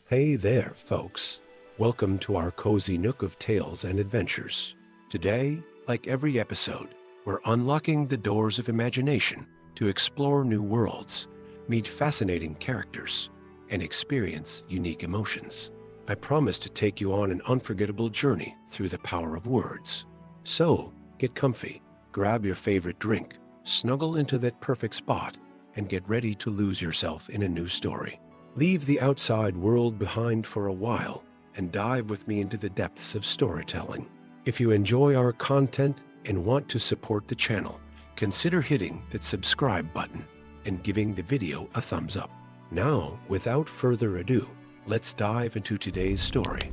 Hey there, folks. Welcome to our cozy nook of tales and adventures. Today, like every episode, we're unlocking the doors of imagination to explore new worlds, meet fascinating characters, and experience unique emotions. I promise to take you on an unforgettable journey through the power of words. So, get comfy, grab your favorite drink, snuggle into that perfect spot, and get ready to lose yourself in a new story. Leave the outside world behind for a while and dive with me into the depths of storytelling. If you enjoy our content and want to support the channel, consider hitting that subscribe button and giving the video a thumbs up. Now, without further ado, let's dive into today's story.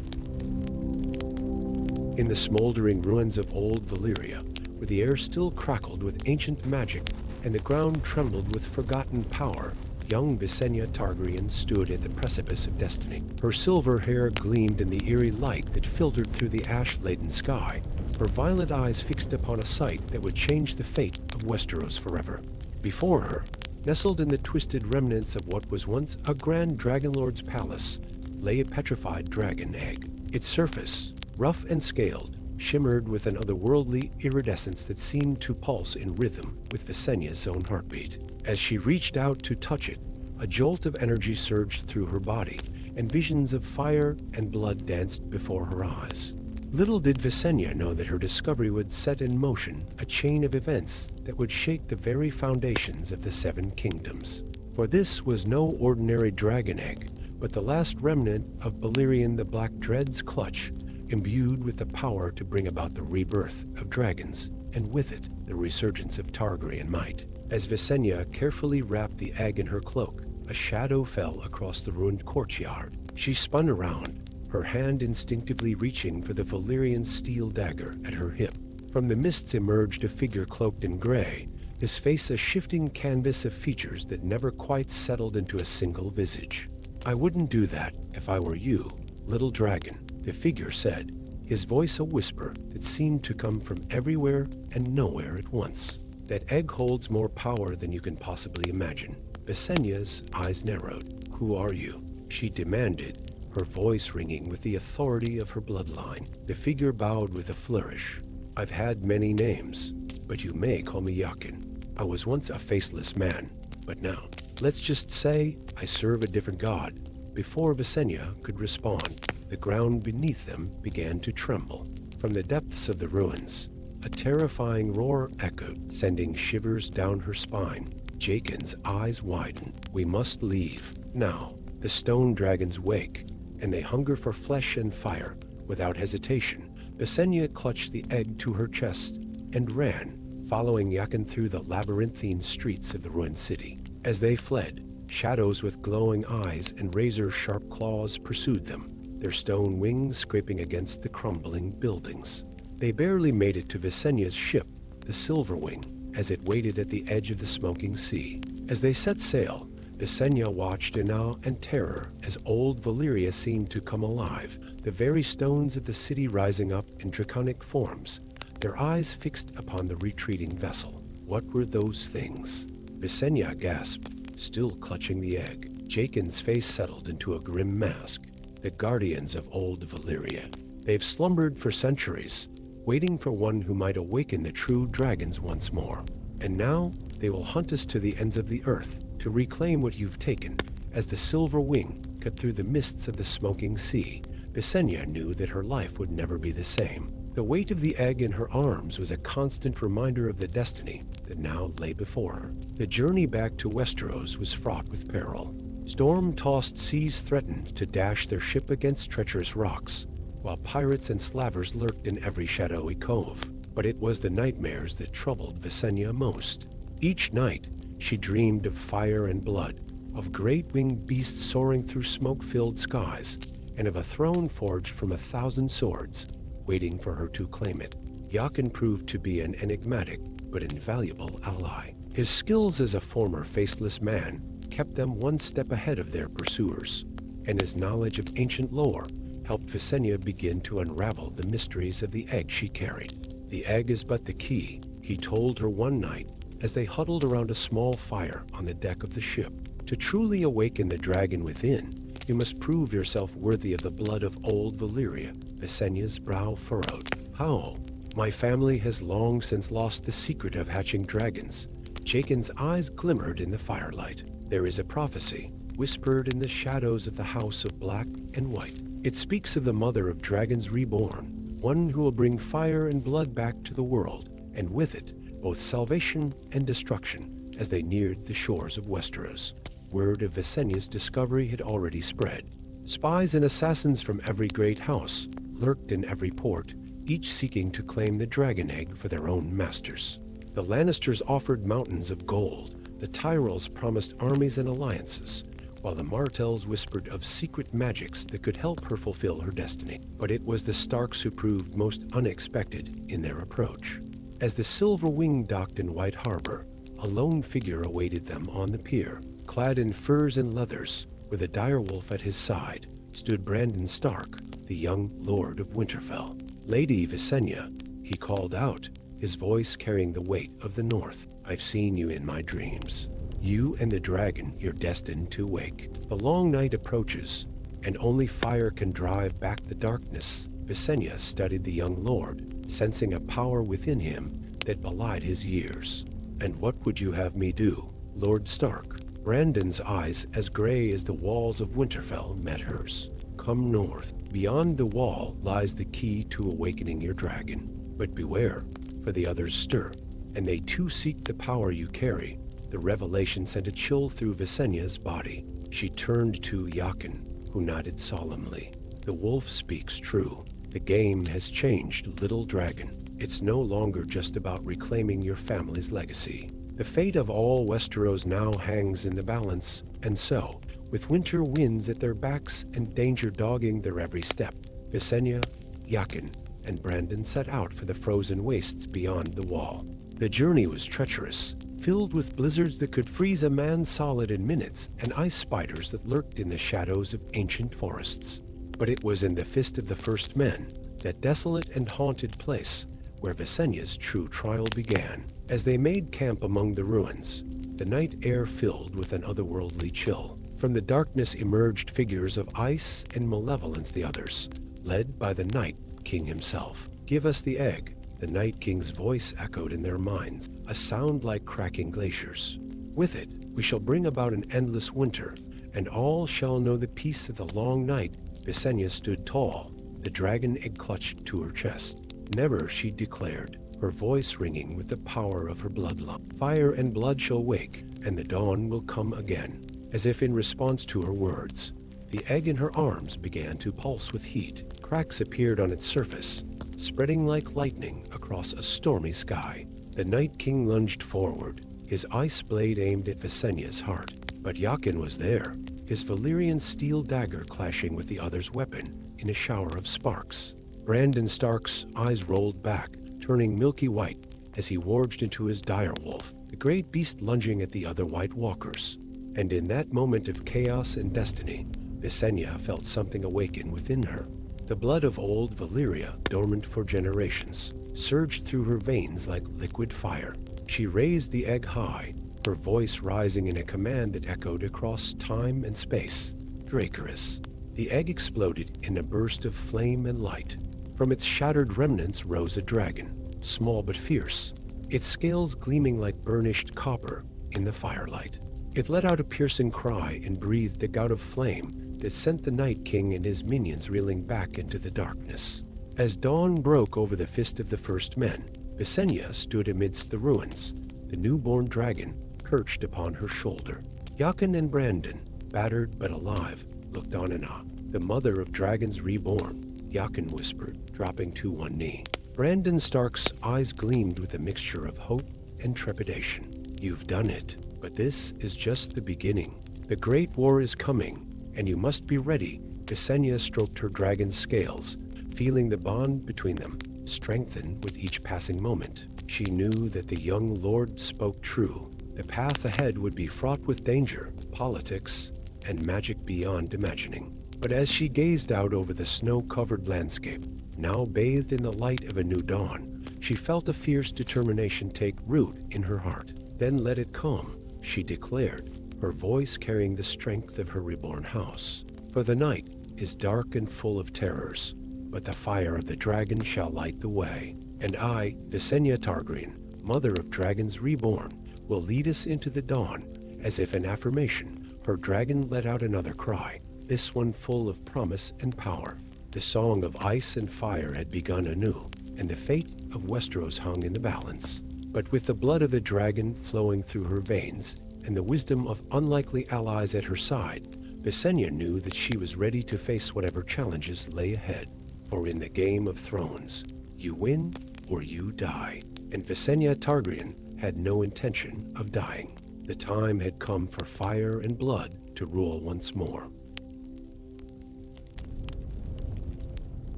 In the smoldering ruins of old Valyria, where the air still crackled with ancient magic and the ground trembled with forgotten power, young Visenya Targaryen stood at the precipice of destiny. Her silver hair gleamed in the eerie light that filtered through the ash-laden sky, her violet eyes fixed upon a sight that would change the fate of Westeros forever. Before her, nestled in the twisted remnants of what was once a grand dragonlord's palace, lay a petrified dragon egg. Its surface, rough and scaled, shimmered with an otherworldly iridescence that seemed to pulse in rhythm with Visenya's own heartbeat. As she reached out to touch it, a jolt of energy surged through her body, and visions of fire and blood danced before her eyes. Little did Visenya know that her discovery would set in motion a chain of events that would shake the very foundations of the Seven Kingdoms. For this was no ordinary dragon egg, but the last remnant of Balerion the Black Dread's clutch, imbued with the power to bring about the rebirth of dragons, and with it, the resurgence of Targaryen might. As Visenya carefully wrapped the egg in her cloak, a shadow fell across the ruined courtyard. She spun around, her hand instinctively reaching for the Valyrian steel dagger at her hip. From the mists emerged a figure cloaked in gray, his face a shifting canvas of features that never quite settled into a single visage. "I wouldn't do that if I were you, little dragon," the figure said, his voice a whisper that seemed to come from everywhere and nowhere at once. "That egg holds more power than you can possibly imagine." Visenya's eyes narrowed. "Who are you?" she demanded, her voice ringing with the authority of her bloodline. The figure bowed with a flourish. "I've had many names, but you may call me Yakin. I was once a faceless man, but now, let's just say I serve a different god." Before Visenya could respond, the ground beneath them began to tremble. From the depths of the ruins, a terrifying roar echoed, sending shivers down her spine. Jaken's eyes widened. "We must leave now. The stone dragons wake, and they hunger for flesh and fire." Without hesitation, Visenya clutched the egg to her chest and ran, following Yakin through the labyrinthine streets of the ruined city. As they fled, shadows with glowing eyes and razor-sharp claws pursued them, their stone wings scraping against the crumbling buildings. They barely made it to Visenya's ship, the Silverwing, as it waited at the edge of the smoking sea. As they set sail, Visenya watched in awe and terror as old Valyria seemed to come alive, the very stones of the city rising up in draconic forms, their eyes fixed upon the retreating vessel. What were those things? Visenya gasped, still clutching the egg. Jaken's face settled into a grim mask. "The guardians of old Valyria. They've slumbered for centuries, waiting for one who might awaken the true dragons once more. And now they will hunt us to the ends of the earth to reclaim what you've taken." As the silver wing cut through the mists of the smoking sea, Visenya knew that her life would never be the same. The weight of the egg in her arms was a constant reminder of the destiny that now lay before her. The journey back to Westeros was fraught with peril. Storm-tossed seas threatened to dash their ship against treacherous rocks, while pirates and slavers lurked in every shadowy cove. But it was the nightmares that troubled Visenya most. Each night, she dreamed of fire and blood, of great winged beasts soaring through smoke-filled skies, and of a throne forged from 1,000 swords, waiting for her to claim it. Yakin proved to be an enigmatic but invaluable ally. His skills as a former faceless man kept them one step ahead of their pursuers, and his knowledge of ancient lore helped Visenya begin to unravel the mysteries of the egg she carried. "The egg is but the key," he told her one night as they huddled around a small fire on the deck of the ship. "To truly awaken the dragon within, You must prove yourself worthy of the blood of old Valyria. Visenya's brow furrowed. How? My family has long since lost the secret of hatching dragons. Jaken's eyes glimmered in the firelight. There is a prophecy, whispered in the shadows of the House of Black and White. It speaks of the mother of dragons reborn, one who will bring fire and blood back to the world, and with it, both salvation and destruction, as they neared the shores of Westeros. Word of Visenya's discovery had already spread. Spies and assassins from every great house lurked in every port, each seeking to claim the dragon egg for their own masters. The Lannisters offered mountains of gold, the Tyrells promised armies and alliances, while the Martells whispered of secret magics that could help her fulfill her destiny. But it was the Starks who proved most unexpected in their approach. As the Silver Wing docked in White Harbor, a lone figure awaited them on the pier. Clad in furs and leathers, with a direwolf at his side, stood Brandon Stark, the young Lord of Winterfell. Lady Visenya, he called out, his voice carrying the weight of the North. I've seen you in my dreams. You and the dragon you're destined to wake. The long night approaches, and only fire can drive back the darkness. Visenya studied the young lord, sensing a power within him that belied his years. And what would you have me do, Lord Stark? Brandon's eyes, as gray as the walls of Winterfell, met hers. Come north. Beyond the wall lies the key to awakening your dragon. But beware, for the others stir, and they too seek the power you carry. The revelation sent a chill through Visenya's body. She turned to Jaqen, who nodded solemnly. The wolf speaks true. The game has changed, little dragon. It's no longer just about reclaiming your family's legacy. The fate of all Westeros now hangs in the balance, and so, with winter winds at their backs and danger dogging their every step, Visenya, Jaqen, and Brandon set out for the frozen wastes beyond the wall. The journey was treacherous, filled with blizzards that could freeze a man solid in minutes and ice spiders that lurked in the shadows of ancient forests. But it was in the Fist of the First Men, that desolate and haunted place, where Visenya's true trial began. As they made camp among the ruins, the night air filled with an otherworldly chill. From the darkness emerged figures of ice and malevolence, the others, led by the Night King himself. Give us the egg. The Night King's voice echoed in their minds, a sound like cracking glaciers. With it, we shall bring about an endless winter, and all shall know the peace of the long night. Visenya stood tall, the dragon egg clutched to her chest. Never, she declared, her voice ringing with the power of her bloodlust. Fire and blood shall wake, and the dawn will come again. As if in response to her words, the egg in her arms began to pulse with heat. Cracks appeared on its surface, spreading like lightning across a stormy sky. The Night King lunged forward, his ice blade aimed at Visenya's heart. But Jaqen was there, his Valyrian steel dagger clashing with the other's weapon in a shower of sparks. Brandon Stark's eyes rolled back, turning milky white as he warged into his direwolf, the great beast lunging at the other White Walkers. And in that moment of chaos and destiny, Visenya felt something awaken within her. The blood of old Valyria, dormant for generations, surged through her veins like liquid fire. She raised the egg high, her voice rising in a command that echoed across time and space. Dracarys. The egg exploded in a burst of flame and light. From its shattered remnants rose a dragon, small but fierce, its scales gleaming like burnished copper in the firelight. It let out a piercing cry and breathed a gout of flame that sent the Night King and his minions reeling back into the darkness. As dawn broke over the Fist of the First Men, Visenya stood amidst the ruins, the newborn dragon perched upon her shoulder. Jaqen and Brandon, battered but alive, looked on in awe. The mother of dragons reborn, Jaqen whispered, dropping to one knee. Brandon Stark's eyes gleamed with a mixture of hope and trepidation. You've done it, but this is just the beginning. The Great War is coming, and you must be ready. Visenya stroked her dragon's scales, feeling the bond between them strengthen with each passing moment. She knew that the young lord spoke true. The path ahead would be fraught with danger, politics, and magic beyond imagining. But as she gazed out over the snow-covered landscape, now bathed in the light of a new dawn, she felt a fierce determination take root in her heart. Then let it come, she declared, her voice carrying the strength of her reborn house. For the night is dark and full of terrors, but the fire of the dragon shall light the way. And I, Visenya Targaryen, mother of dragons reborn, will lead us into the dawn. As if in affirmation, her dragon let out another cry, this one full of promise and power. The song of ice and fire had begun anew, and the fate of Westeros hung in the balance. But with the blood of the dragon flowing through her veins, and the wisdom of unlikely allies at her side, Visenya knew that she was ready to face whatever challenges lay ahead. For in the Game of Thrones, you win or you die, and Visenya Targaryen had no intention of dying. The time had come for fire and blood to rule once more.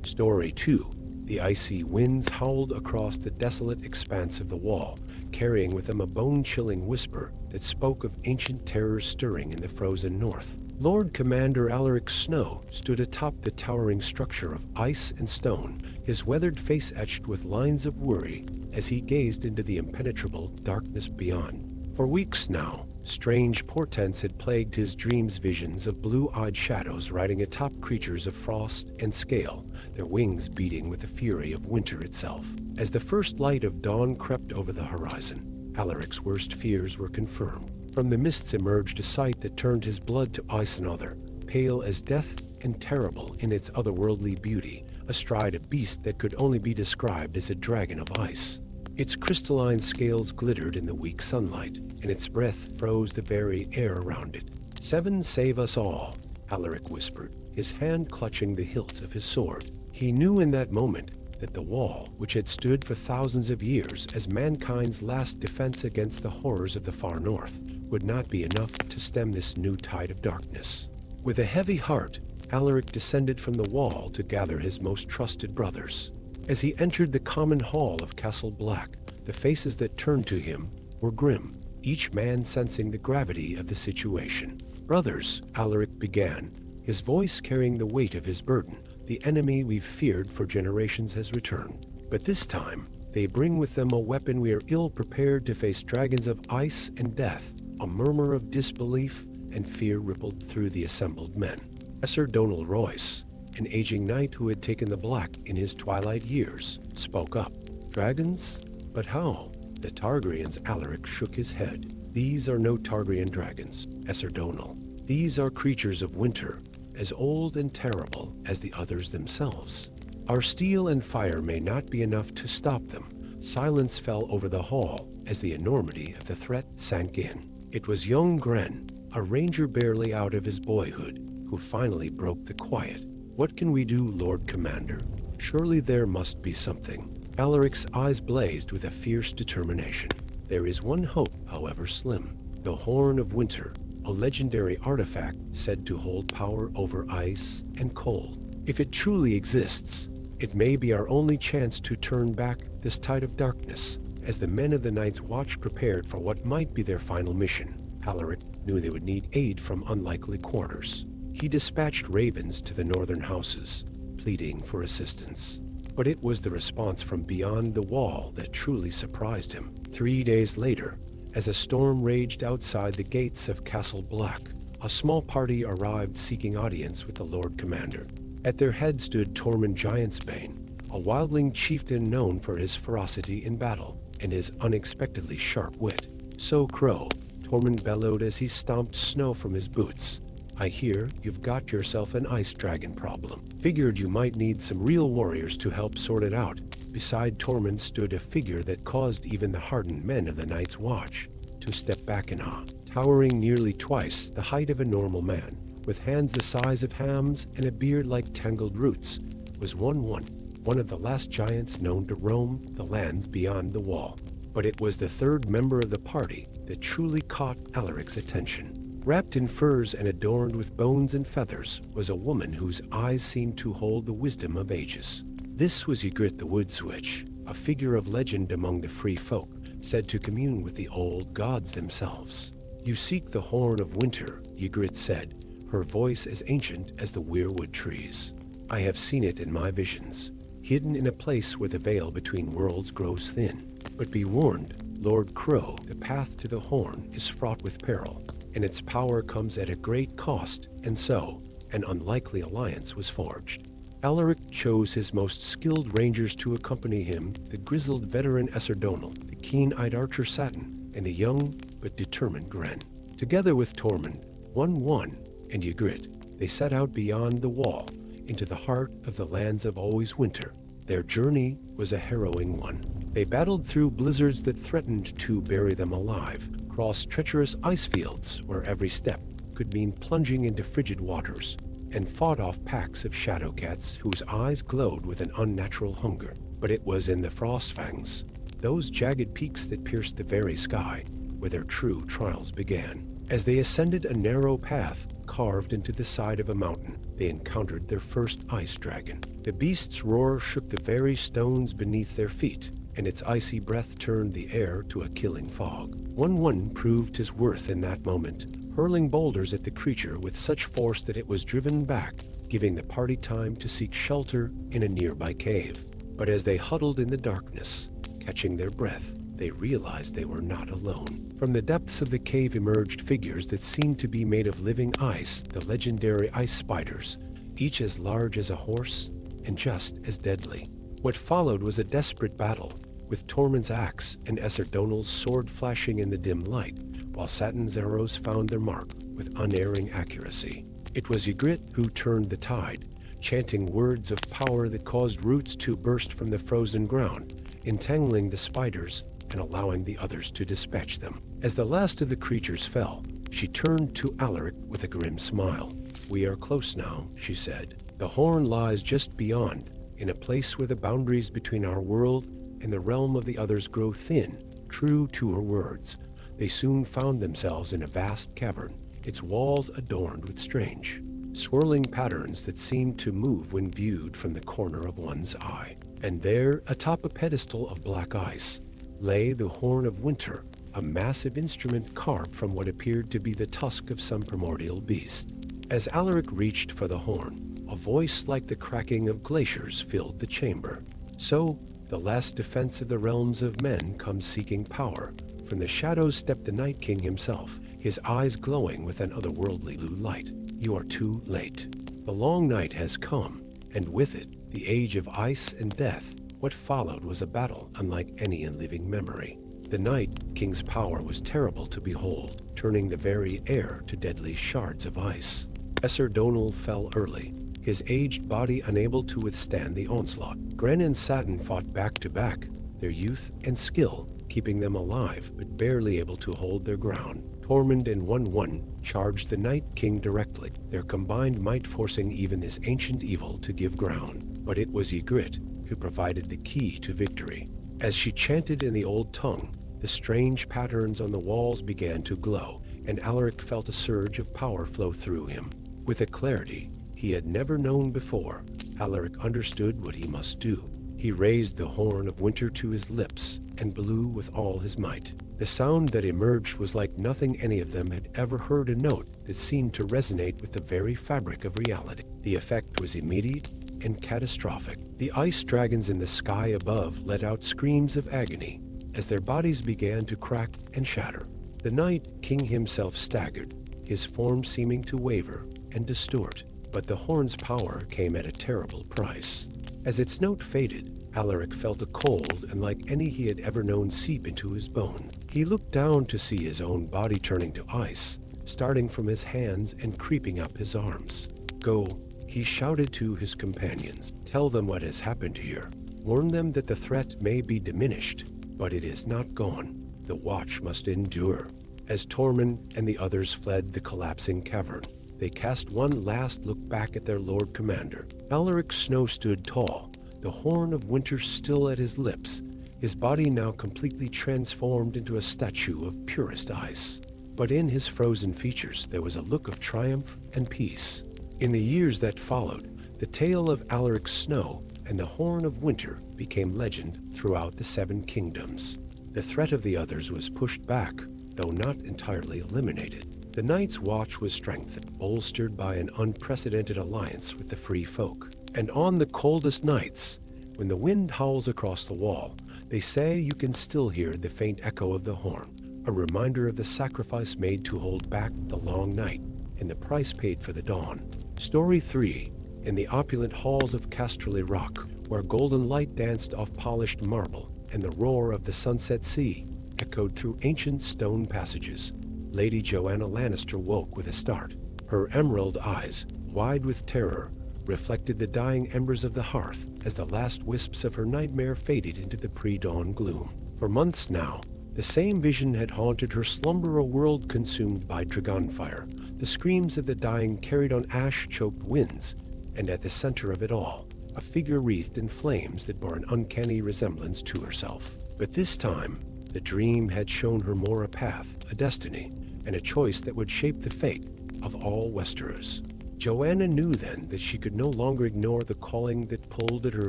Story 2. The icy winds howled across the desolate expanse of the wall, carrying with them a bone-chilling whisper that spoke of ancient terrors stirring in the frozen north. Lord Commander Alaric Snow stood atop the towering structure of ice and stone, his weathered face etched with lines of worry as he gazed into the impenetrable darkness beyond. For weeks now, strange portents had plagued his dreams, visions of blue-eyed shadows riding atop creatures of frost and scale, their wings beating with the fury of winter itself. As the first light of dawn crept over the horizon, Alaric's worst fears were confirmed. From the mists emerged a sight that turned his blood to ice, another, pale as death and terrible in its otherworldly beauty, astride a beast that could only be described as a dragon of ice. Its crystalline scales glittered in the weak sunlight, and its breath froze the very air around it. "Seven save us all," Alaric whispered, his hand clutching the hilt of his sword. He knew in that moment that the wall, which had stood for thousands of years as mankind's last defense against the horrors of the far north, would not be enough to stem this new tide of darkness. With a heavy heart, Alaric descended from the wall to gather his most trusted brothers. As he entered the common hall of Castle Black, the faces that turned to him were grim, each man sensing the gravity of the situation. "Brothers," Alaric began, his voice carrying the weight of his burden, "the enemy we've feared for generations has returned. But this time, they bring with them a weapon we are ill prepared to face, dragons of ice and death." A murmur of disbelief and fear rippled through the assembled men. Professor Donal Royce, an aging knight who had taken the black in his twilight years, spoke up. "Dragons? But how?" The Targaryens. Alaric shook his head. "These are no Targaryen dragons, Professor Donal. These are creatures of winter, as old and terrible as the others themselves. Our steel and fire may not be enough to stop them." Silence fell over the hall as the enormity of the threat sank in. It was young Gren, a ranger barely out of his boyhood, who finally broke the quiet. "What can we do, Lord Commander? Surely there must be something." Alaric's eyes blazed with a fierce determination. "There is one hope, however slim. The Horn of Winter, a legendary artifact said to hold power over ice and cold. If it truly exists, it may be our only chance to turn back this tide of darkness." As the men of the Night's Watch prepared for what might be their final mission, Alaric knew they would need aid from unlikely quarters. He dispatched ravens to the northern houses, pleading for assistance. But it was the response from beyond the wall that truly surprised him. 3 days later, as a storm raged outside the gates of Castle Black, a small party arrived seeking audience with the Lord Commander. At their head stood Tormund Giantsbane, a wildling chieftain known for his ferocity in battle and his unexpectedly sharp wit. "So, Crow," Tormund bellowed as he stomped snow from his boots, "I hear you've got yourself an ice dragon problem. Figured you might need some real warriors to help sort it out." Beside Tormund stood a figure that caused even the hardened men of the Night's Watch to step back in awe. Towering nearly twice the height of a normal man, with hands the size of hams and a beard like tangled roots, was one of the last giants known to roam the lands beyond the wall. But it was the third member of the party that truly caught Alaric's attention. Wrapped in furs and adorned with bones and feathers was a woman whose eyes seemed to hold the wisdom of ages. This was Ygritte the Wood Switch, a figure of legend among the free folk, said to commune with the old gods themselves. "You seek the Horn of Winter," Ygritte said, her voice as ancient as the weirwood trees. "I have seen it in my visions, hidden in a place where the veil between worlds grows thin. But be warned, Lord Crow, the path to the Horn is fraught with peril. and its power comes at a great cost, and so an unlikely alliance was forged. Alaric chose his most skilled rangers to accompany him, the grizzled veteran Esserdonal, the keen-eyed archer Satin, and the young but determined Gren. Together with Tormund, One, and Ygritte, they set out beyond the wall, into the heart of the lands of Always Winter. Their journey was a harrowing one. They battled through blizzards that threatened to bury them alive, crossed treacherous ice fields where every step could mean plunging into frigid waters, and fought off packs of shadow cats whose eyes glowed with an unnatural hunger. But it was in the Frostfangs, those jagged peaks that pierced the very sky, where their true trials began. As they ascended a narrow path carved into the side of a mountain, they encountered their first ice dragon. The beast's roar shook the very stones beneath their feet, and its icy breath turned the air to a killing fog. One proved his worth in that moment, hurling boulders at the creature with such force that it was driven back, giving the party time to seek shelter in a nearby cave. But as they huddled in the darkness, catching their breath, they realized they were not alone. From the depths of the cave emerged figures that seemed to be made of living ice, the legendary ice spiders, each as large as a horse and just as deadly. What followed was a desperate battle, with Tormund's axe and Esserdonal's sword flashing in the dim light, while Satin's arrows found their mark with unerring accuracy. It was Ygritte who turned the tide, chanting words of power that caused roots to burst from the frozen ground, entangling the spiders and allowing the others to dispatch them. As the last of the creatures fell, she turned to Alaric with a grim smile. "We are close now," she said. "The horn lies just beyond, in a place where the boundaries between our world and the realm of the others grow thin." True to her words, they soon found themselves in a vast cavern, its walls adorned with strange, swirling patterns that seemed to move when viewed from the corner of one's eye. And there, atop a pedestal of black ice, lay the Horn of Winter, a massive instrument carved from what appeared to be the tusk of some primordial beast. As Alaric reached for the horn, a voice like the cracking of glaciers filled the chamber. "So, the last defense of the realms of men comes seeking power." From the shadows stepped the Night King himself, his eyes glowing with an otherworldly blue light. "You are too late. The long night has come, and with it, the age of ice and death." What followed was a battle unlike any in living memory. The Night King's power was terrible to behold, turning the very air to deadly shards of ice. Esserdonal fell early, his aged body unable to withstand the onslaught. Gren and Satin fought back to back, their youth and skill keeping them alive but barely able to hold their ground. Tormund and One charged the Night King directly, their combined might forcing even this ancient evil to give ground. But it was Ygritte who provided the key to victory. As she chanted in the old tongue, the strange patterns on the walls began to glow, and Alaric felt a surge of power flow through him. With a clarity he had never known before, Alaric understood what he must do. He raised the Horn of Winter to his lips and blew with all his might. The sound that emerged was like nothing any of them had ever heard, a note that seemed to resonate with the very fabric of reality. The effect was immediate and catastrophic. The ice dragons in the sky above let out screams of agony as their bodies began to crack and shatter. The Night King himself staggered, his form seeming to waver and distort, but the horn's power came at a terrible price. As its note faded, Alaric felt a cold unlike any he had ever known seep into his bones. He looked down to see his own body turning to ice, starting from his hands and creeping up his arms. "Go," he shouted to his companions. "Tell them what has happened here. Warn them that the threat may be diminished, but it is not gone. The watch must endure." As Tormund and the others fled the collapsing cavern, they cast one last look back at their Lord Commander. Alaric Snow stood tall, the Horn of Winter still at his lips, his body now completely transformed into a statue of purest ice. But in his frozen features there was a look of triumph and peace. In the years that followed, the tale of Alaric Snow and the Horn of Winter became legend throughout the Seven Kingdoms. The threat of the others was pushed back, though not entirely eliminated. The Night's Watch was strengthened, bolstered by an unprecedented alliance with the Free Folk. And on the coldest nights, when the wind howls across the wall, they say you can still hear the faint echo of the horn, a reminder of the sacrifice made to hold back the long night and the price paid for the dawn. Story 3. In the opulent halls of Casterly Rock, where golden light danced off polished marble and the roar of the sunset sea echoed through ancient stone passages, Lady Joanna Lannister woke with a start. Her emerald eyes, wide with terror, reflected the dying embers of the hearth as the last wisps of her nightmare faded into the pre-dawn gloom. For months now, the same vision had haunted her slumber, a world consumed by dragonfire, the screams of the dying carried on ash-choked winds, and at the center of it all, a figure wreathed in flames that bore an uncanny resemblance to herself. But this time, the dream had shown her more a path, a destiny, and a choice that would shape the fate of all Westeros. Joanna knew then that she could no longer ignore the calling that pulled at her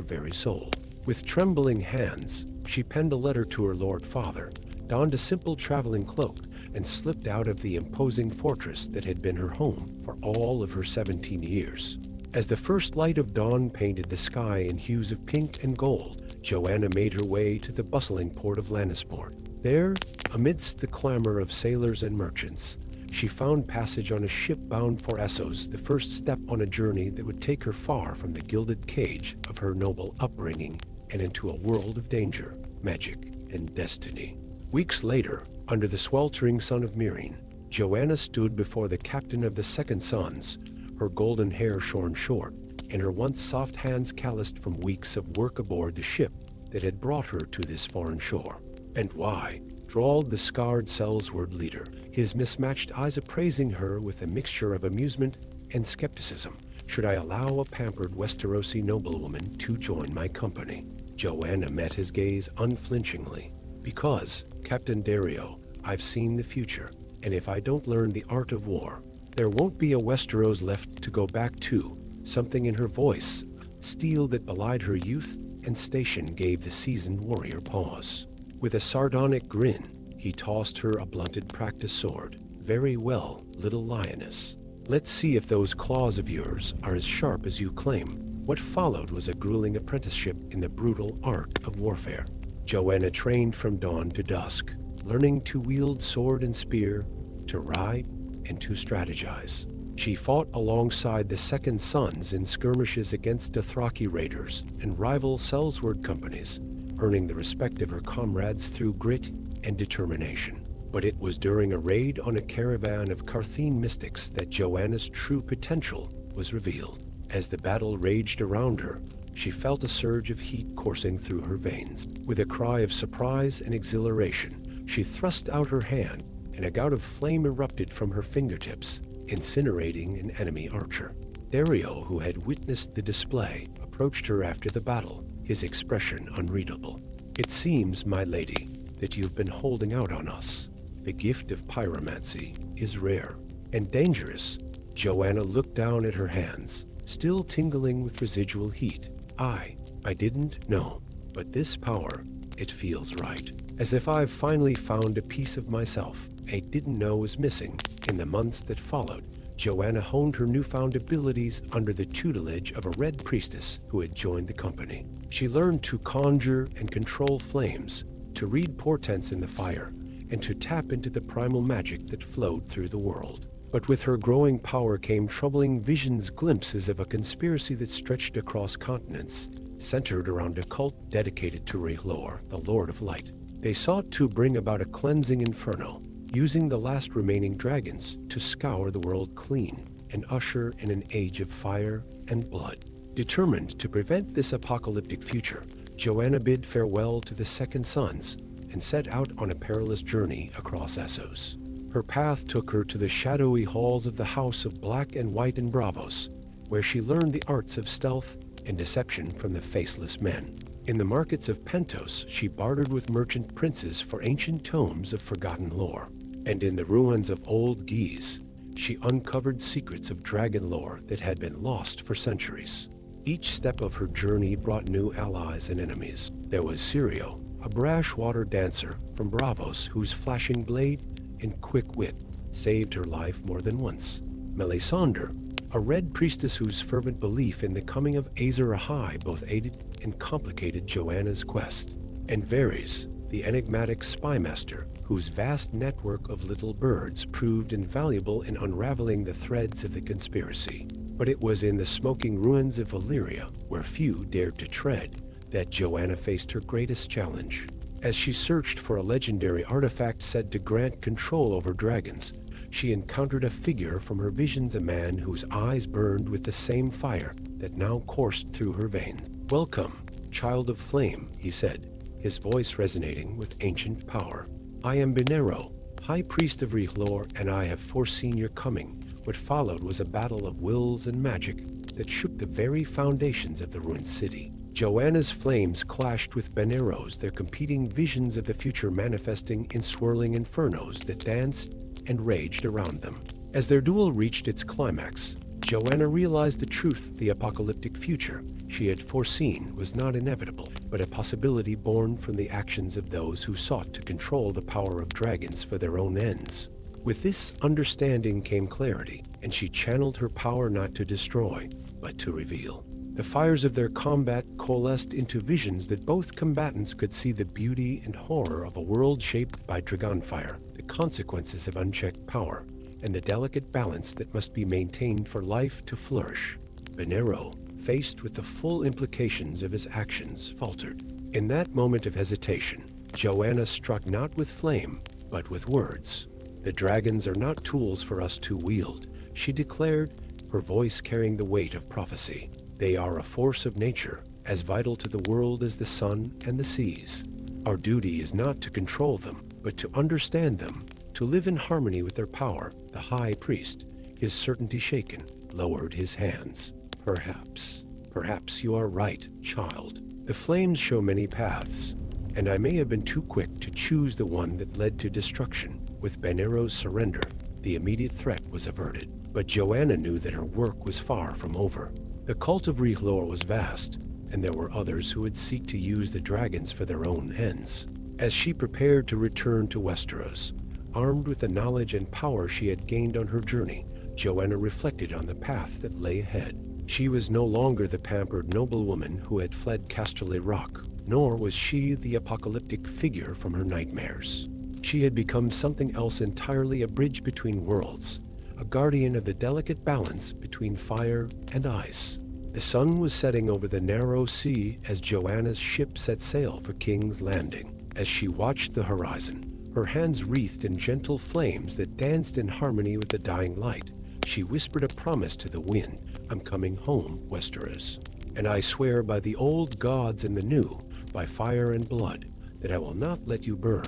very soul. With trembling hands, she penned a letter to her Lord Father, donned a simple traveling cloak, and slipped out of the imposing fortress that had been her home for all of her 17 years. As the first light of dawn painted the sky in hues of pink and gold, Joanna made her way to the bustling port of Lannisport. There, amidst the clamor of sailors and merchants, she found passage on a ship bound for Essos, the first step on a journey that would take her far from the gilded cage of her noble upbringing and into a world of danger, magic, and destiny. Weeks later, under the sweltering sun of Meereen, Joanna stood before the captain of the Second Sons, her golden hair shorn short, and her once soft hands calloused from weeks of work aboard the ship that had brought her to this foreign shore. "And why?" drawled the scarred Sellsword leader, his mismatched eyes appraising her with a mixture of amusement and skepticism. "Should I allow a pampered Westerosi noblewoman to join my company?" Joanna met his gaze unflinchingly. "Because, Captain Dario, I've seen the future, and if I don't learn the art of war, there won't be a Westeros left to go back to." Something in her voice, steel that belied her youth and station, gave the seasoned warrior pause. With a sardonic grin, he tossed her a blunted practice sword. "Very well, little lioness. Let's see if those claws of yours are as sharp as you claim." What followed was a grueling apprenticeship in the brutal art of warfare. Joanna trained from dawn to dusk, learning to wield sword and spear, to ride, and to strategize. She fought alongside the Second Sons in skirmishes against Dothraki raiders and rival Sellsword companies, earning the respect of her comrades through grit and determination. But it was during a raid on a caravan of Carthene mystics that Joanna's true potential was revealed. As the battle raged around her, she felt a surge of heat coursing through her veins. With a cry of surprise and exhilaration, she thrust out her hand, and a gout of flame erupted from her fingertips, incinerating an enemy archer. Dario, who had witnessed the display, approached her after the battle, his expression unreadable. "It seems, my lady, that you've been holding out on us. The gift of pyromancy is rare and dangerous." Joanna looked down at her hands, still tingling with residual heat. I didn't know, but this power, it feels right. As if I've finally found a piece of myself I didn't know was missing." In the months that followed, Joanna honed her newfound abilities under the tutelage of a red priestess who had joined the company. She learned to conjure and control flames, to read portents in the fire, and to tap into the primal magic that flowed through the world. But with her growing power came troubling visions, glimpses of a conspiracy that stretched across continents, centered around a cult dedicated to R'hllor, the Lord of Light. They sought to bring about a cleansing inferno, using the last remaining dragons to scour the world clean and usher in an age of fire and blood. Determined to prevent this apocalyptic future, Joanna bid farewell to the Second Sons and set out on a perilous journey across Essos. Her path took her to the shadowy halls of the House of Black and White in Braavos, where she learned the arts of stealth and deception from the faceless men. In the markets of Pentos, she bartered with merchant princes for ancient tomes of forgotten lore. And in the ruins of Old Guise, she uncovered secrets of dragon lore that had been lost for centuries. Each step of her journey brought new allies and enemies. There was Sirio, a brash water dancer from Braavos whose flashing blade and quick wit saved her life more than once. Melisandre, a red priestess whose fervent belief in the coming of Azor Ahai both aided and complicated Joanna's quest. And Varys, the enigmatic spymaster, whose vast network of little birds proved invaluable in unraveling the threads of the conspiracy. But it was in the smoking ruins of Valyria, where few dared to tread, that Joanna faced her greatest challenge. As she searched for a legendary artifact said to grant control over dragons, she encountered a figure from her visions, a man whose eyes burned with the same fire that now coursed through her veins. "Welcome, child of flame," he said, his voice resonating with ancient power. "I am Benero, high priest of Rihlor, and I have foreseen your coming." What followed was a battle of wills and magic that shook the very foundations of the ruined city. Joanna's flames clashed with Benero's, their competing visions of the future manifesting in swirling infernos that danced and raged around them. As their duel reached its climax, Joanna realized the truth: the apocalyptic future she had foreseen was not inevitable, but a possibility born from the actions of those who sought to control the power of dragons for their own ends. With this understanding came clarity, and she channeled her power not to destroy, but to reveal. The fires of their combat coalesced into visions that both combatants could see: the beauty and horror of a world shaped by dragonfire, the consequences of unchecked power, and the delicate balance that must be maintained for life to flourish. Benero, faced with the full implications of his actions, faltered. In that moment of hesitation, Joanna struck not with flame, but with words. "The dragons are not tools for us to wield," she declared, her voice carrying the weight of prophecy. "They are a force of nature, as vital to the world as the sun and the seas. Our duty is not to control them, but to understand them, to live in harmony with their power." The high priest, his certainty shaken, lowered his hands. Perhaps you are right, child. The flames show many paths, and I may have been too quick to choose the one that led to destruction." With Benero's surrender, the immediate threat was averted, but Joanna knew that her work was far from over. The cult of Rihlor was vast, and there were others who would seek to use the dragons for their own ends. As she prepared to return to Westeros, armed with the knowledge and power she had gained on her journey, Joanna reflected on the path that lay ahead. She was no longer the pampered noblewoman who had fled Casterly Rock, nor was she the apocalyptic figure from her nightmares. She had become something else entirely: a bridge between worlds, a guardian of the delicate balance between fire and ice. The sun was setting over the narrow sea as Joanna's ship set sail for King's Landing. As she watched the horizon, her hands wreathed in gentle flames that danced in harmony with the dying light, she whispered a promise to the wind: "I'm coming home, Westeros, and I swear by the old gods and the new, by fire and blood, that I will not let you burn."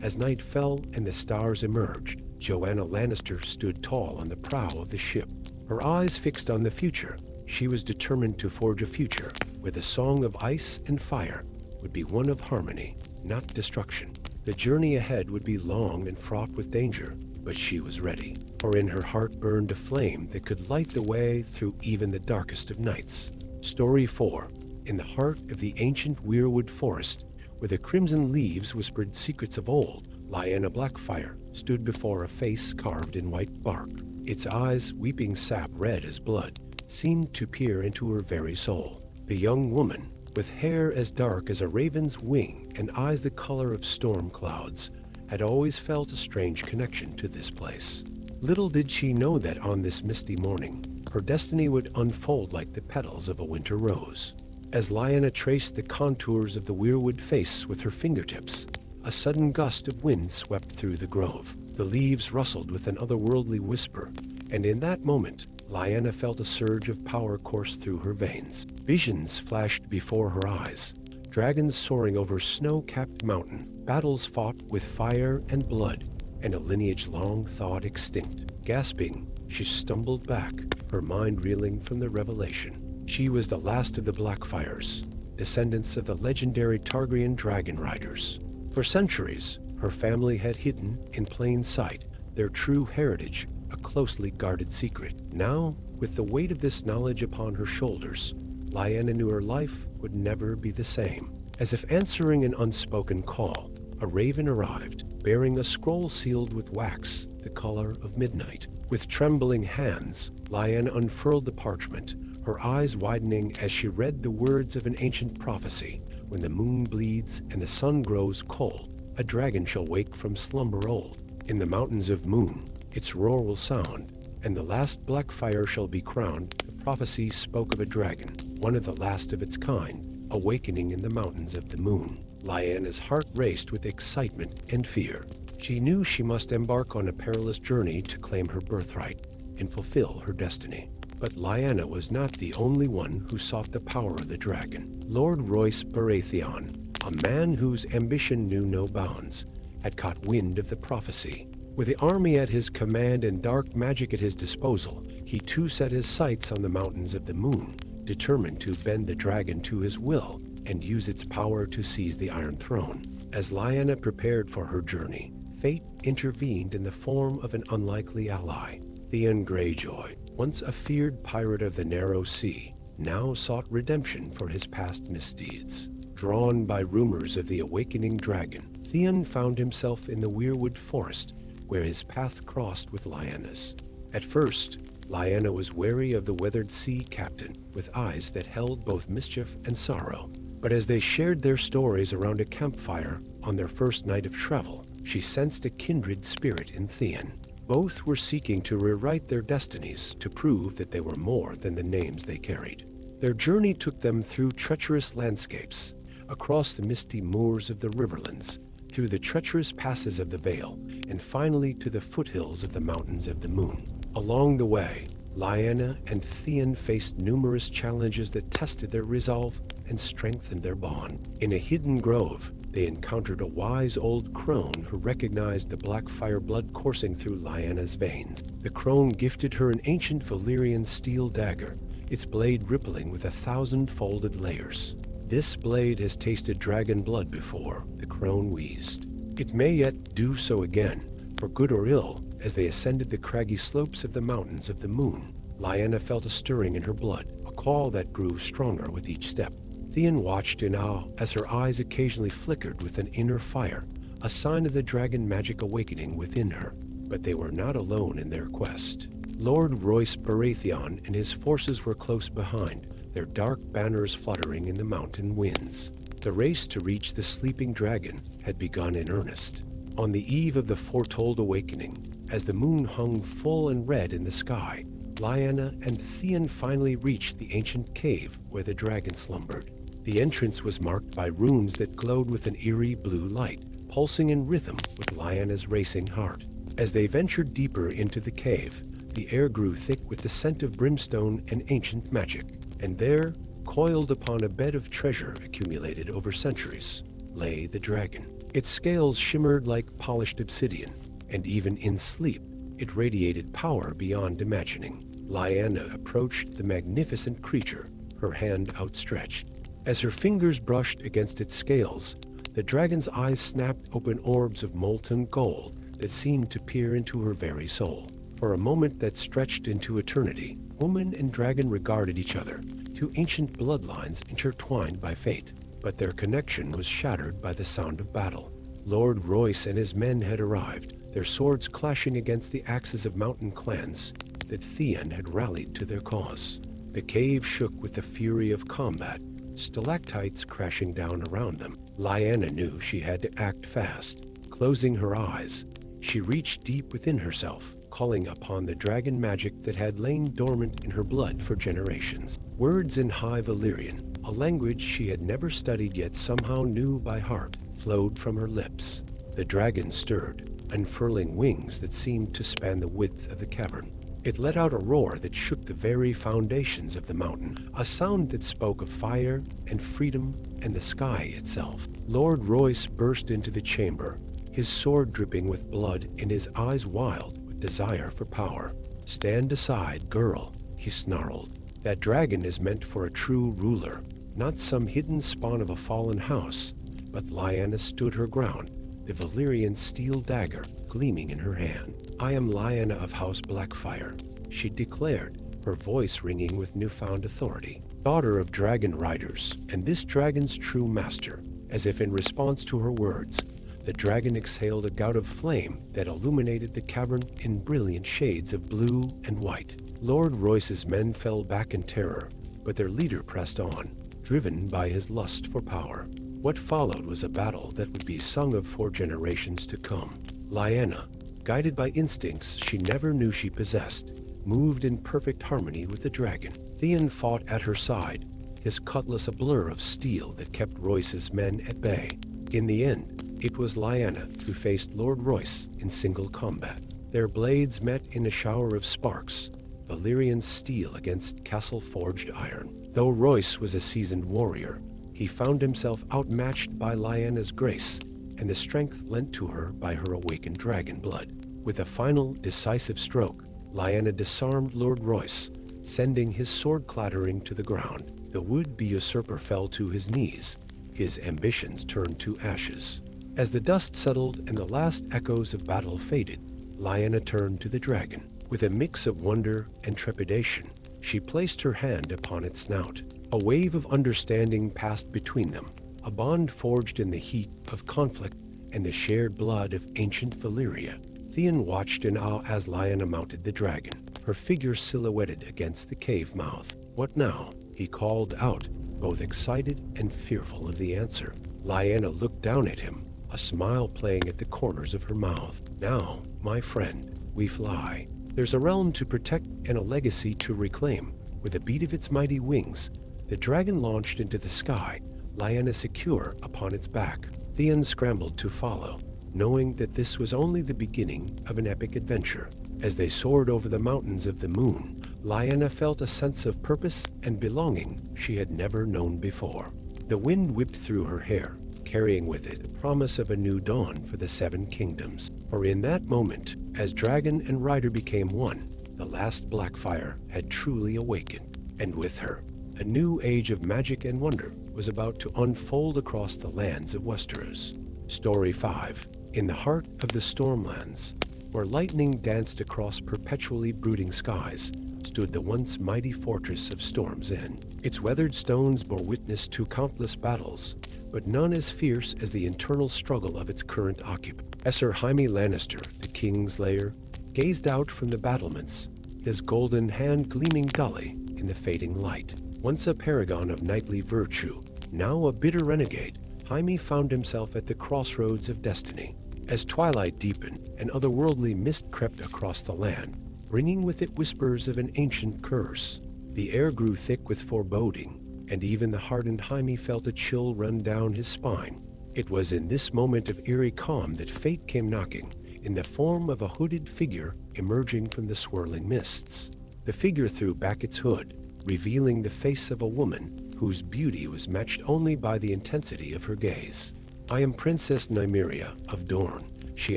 As night fell and the stars emerged, Joanna Lannister stood tall on the prow of the ship, her eyes fixed on the future. She was determined to forge a future where the song of ice and fire would be one of harmony, not destruction. The journey ahead would be long and fraught with danger, but she was ready, for in her heart burned a flame that could light the way through even the darkest of nights. Story 4. In the heart of the ancient weirwood forest, where the crimson leaves whispered secrets of old, Lyanna Blackfire stood before a face carved in white bark. Its eyes, weeping sap red as blood, seemed to peer into her very soul. The young woman, with hair as dark as a raven's wing and eyes the color of storm clouds, had always felt a strange connection to this place. Little did she know that on this misty morning, her destiny would unfold like the petals of a winter rose. As Lyanna traced the contours of the weirwood face with her fingertips, a sudden gust of wind swept through the grove. The leaves rustled with an otherworldly whisper, and in that moment, Lyanna felt a surge of power course through her veins. Visions flashed before her eyes, dragons soaring over snow-capped mountain, battles fought with fire and blood, and a lineage long thought extinct. Gasping, she stumbled back, her mind reeling from the revelation. She was the last of the Blackfires, descendants of the legendary Targaryen dragon riders. For centuries, her family had hidden, in plain sight, their true heritage, a closely guarded secret. Now, with the weight of this knowledge upon her shoulders, Lyanna knew her life would never be the same. As if answering an unspoken call, a raven arrived, bearing a scroll sealed with wax, the color of midnight. With trembling hands, Lyanna unfurled the parchment, her eyes widening as she read the words of an ancient prophecy. When the moon bleeds and the sun grows cold, a dragon shall wake from slumber old. In the mountains of Moon, its roar will sound, and the last black fire shall be crowned. The prophecy spoke of a dragon, one of the last of its kind, awakening in the mountains of the Moon. Lyanna's heart raced with excitement and fear. She knew she must embark on a perilous journey to claim her birthright and fulfill her destiny. But Lyanna was not the only one who sought the power of the dragon. Lord Royce Baratheon, a man whose ambition knew no bounds, had caught wind of the prophecy. With the army at his command and dark magic at his disposal, he too set his sights on the mountains of the Moon, determined to bend the dragon to his will and use its power to seize the Iron Throne. As Lyanna prepared for her journey, fate intervened in the form of an unlikely ally. Theon Greyjoy, once a feared pirate of the Narrow Sea, now sought redemption for his past misdeeds. Drawn by rumors of the awakening dragon, Theon found himself in the Weirwood Forest, where his path crossed with Lyanna's. At first, Lyanna was wary of the weathered sea captain, with eyes that held both mischief and sorrow. But as they shared their stories around a campfire on their first night of travel, she sensed a kindred spirit in Theon. Both were seeking to rewrite their destinies, to prove that they were more than the names they carried. Their journey took them through treacherous landscapes, across the misty moors of the Riverlands, through the treacherous passes of the Vale, and finally to the foothills of the Mountains of the Moon. Along the way, Lyanna and Theon faced numerous challenges that tested their resolve and strengthened their bond. In a hidden grove, they encountered a wise old crone who recognized the black fire blood coursing through Lyanna's veins. The crone gifted her an ancient Valyrian steel dagger, its blade rippling with 1,000 folded layers. "This blade has tasted dragon blood before," the crone wheezed. "It may yet do so again, for good or ill." As they ascended the craggy slopes of the Mountains of the Moon, Lyanna felt a stirring in her blood, a call that grew stronger with each step. Theon watched in awe as her eyes occasionally flickered with an inner fire, a sign of the dragon magic awakening within her. But they were not alone in their quest. Lord Royce Baratheon and his forces were close behind, their dark banners fluttering in the mountain winds. The race to reach the sleeping dragon had begun in earnest. On the eve of the foretold awakening, as the moon hung full and red in the sky, Lyanna and Theon finally reached the ancient cave where the dragon slumbered. The entrance was marked by runes that glowed with an eerie blue light, pulsing in rhythm with Lyanna's racing heart. As they ventured deeper into the cave, the air grew thick with the scent of brimstone and ancient magic. And there, coiled upon a bed of treasure accumulated over centuries, lay the dragon. Its scales shimmered like polished obsidian, and even in sleep, it radiated power beyond imagining. Lyanna approached the magnificent creature, her hand outstretched. As her fingers brushed against its scales, the dragon's eyes snapped open orbs of molten gold that seemed to peer into her very soul. For a moment that stretched into eternity, woman and dragon regarded each other, two ancient bloodlines intertwined by fate. But their connection was shattered by the sound of battle. Lord Royce and his men had arrived, their swords clashing against the axes of mountain clans that Theon had rallied to their cause. The cave shook with the fury of combat, stalactites crashing down around them. Lyanna knew she had to act fast. Closing her eyes, she reached deep within herself, calling upon the dragon magic that had lain dormant in her blood for generations. Words in High Valyrian, a language she had never studied yet somehow knew by heart, flowed from her lips. The dragon stirred, unfurling wings that seemed to span the width of the cavern. It let out a roar that shook the very foundations of the mountain, a sound that spoke of fire and freedom and the sky itself. Lord Royce burst into the chamber, his sword dripping with blood and his eyes wild with desire for power. "Stand aside, girl," he snarled. "That dragon is meant for a true ruler, not some hidden spawn of a fallen house." But Lyanna stood her ground, the Valyrian steel dagger gleaming in her hand. "I am Lyanna of House Blackfire," she declared, her voice ringing with newfound authority. "Daughter of dragon riders, and this dragon's true master." As if in response to her words, the dragon exhaled a gout of flame that illuminated the cavern in brilliant shades of blue and white. Lord Royce's men fell back in terror, but their leader pressed on, driven by his lust for power. What followed was a battle that would be sung of for generations to come. Lyanna, guided by instincts she never knew she possessed, moved in perfect harmony with the dragon. Theon fought at her side, his cutlass a blur of steel that kept Royce's men at bay. In the end, it was Lyanna who faced Lord Royce in single combat. Their blades met in a shower of sparks, Valyrian steel against castle-forged iron. Though Royce was a seasoned warrior, he found himself outmatched by Lyanna's grace and the strength lent to her by her awakened dragon blood. With a final, decisive stroke, Lyanna disarmed Lord Royce, sending his sword clattering to the ground. The would-be usurper fell to his knees, his ambitions turned to ashes. As the dust settled and the last echoes of battle faded, Lyanna turned to the dragon. With a mix of wonder and trepidation, she placed her hand upon its snout. A wave of understanding passed between them, a bond forged in the heat of conflict and the shared blood of ancient Valyria. Theon watched in awe as Lyanna mounted the dragon, her figure silhouetted against the cave mouth. "What now?" he called out, both excited and fearful of the answer. Lyanna looked down at him, a smile playing at the corners of her mouth. "Now, my friend, we fly. There's a realm to protect and a legacy to reclaim." With a beat of its mighty wings, the dragon launched into the sky, Lyanna secure upon its back. Theon scrambled to follow, knowing that this was only the beginning of an epic adventure. As they soared over the mountains of the moon, Lyanna felt a sense of purpose and belonging she had never known before. The wind whipped through her hair, carrying with it the promise of a new dawn for the Seven Kingdoms. For in that moment, as dragon and rider became one, the last Blackfire had truly awakened. And with her, a new age of magic and wonder was about to unfold across the lands of Westeros. Story 5. In the heart of the Stormlands, where lightning danced across perpetually brooding skies, stood the once mighty fortress of Storm's End. Its weathered stones bore witness to countless battles, but none as fierce as the internal struggle of its current occupant. Esser Jaime Lannister, the king's lair, gazed out from the battlements, his golden hand gleaming dully in the fading light. Once a paragon of knightly virtue, now a bitter renegade, Jaime found himself at the crossroads of destiny. As twilight deepened and otherworldly mist crept across the land, bringing with it whispers of an ancient curse, the air grew thick with foreboding, and even the hardened Jaime felt a chill run down his spine. It was in this moment of eerie calm that fate came knocking, in the form of a hooded figure emerging from the swirling mists. The figure threw back its hood, revealing the face of a woman whose beauty was matched only by the intensity of her gaze. "I am Princess Nymeria of Dorne," she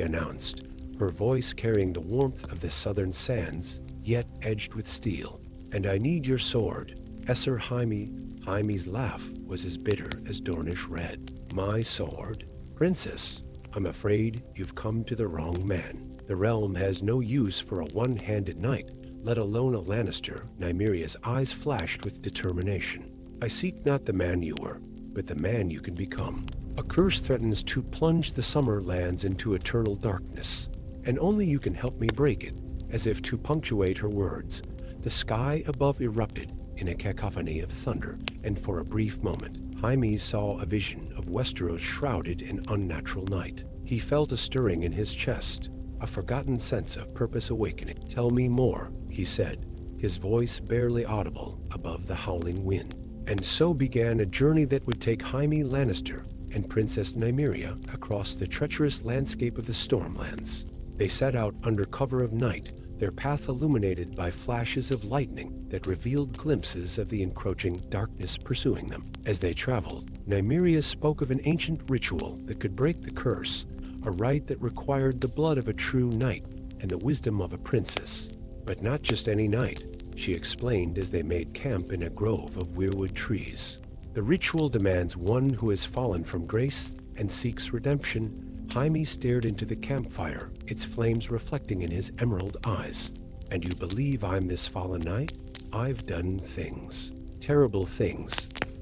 announced, her voice carrying the warmth of the southern sands, yet edged with steel. "And I need your sword." Esser Jaime's laugh was as bitter as Dornish red. "My sword? Princess, I'm afraid you've come to the wrong man. The realm has no use for a one-handed knight, let alone a Lannister." Nymeria's eyes flashed with determination. "I seek not the man you were, but the man you can become. A curse threatens to plunge the summer lands into eternal darkness, and only you can help me break it." As if to punctuate her words, the sky above erupted in a cacophony of thunder, and for a brief moment, Jaime saw a vision of Westeros shrouded in unnatural night. He felt a stirring in his chest, a forgotten sense of purpose awakening. "Tell me more," he said, his voice barely audible above the howling wind. And so began a journey that would take Jaime Lannister and Princess Nymeria across the treacherous landscape of the Stormlands. They set out under cover of night, their path illuminated by flashes of lightning that revealed glimpses of the encroaching darkness pursuing them. As they traveled, Nymeria spoke of an ancient ritual that could break the curse, a rite that required the blood of a true knight and the wisdom of a princess. But not just any knight, she explained as they made camp in a grove of weirwood trees. The ritual demands one who has fallen from grace and seeks redemption. Jaime stared into the campfire, its flames reflecting in his emerald eyes. "And you believe I'm this fallen knight? I've done things. Terrible things."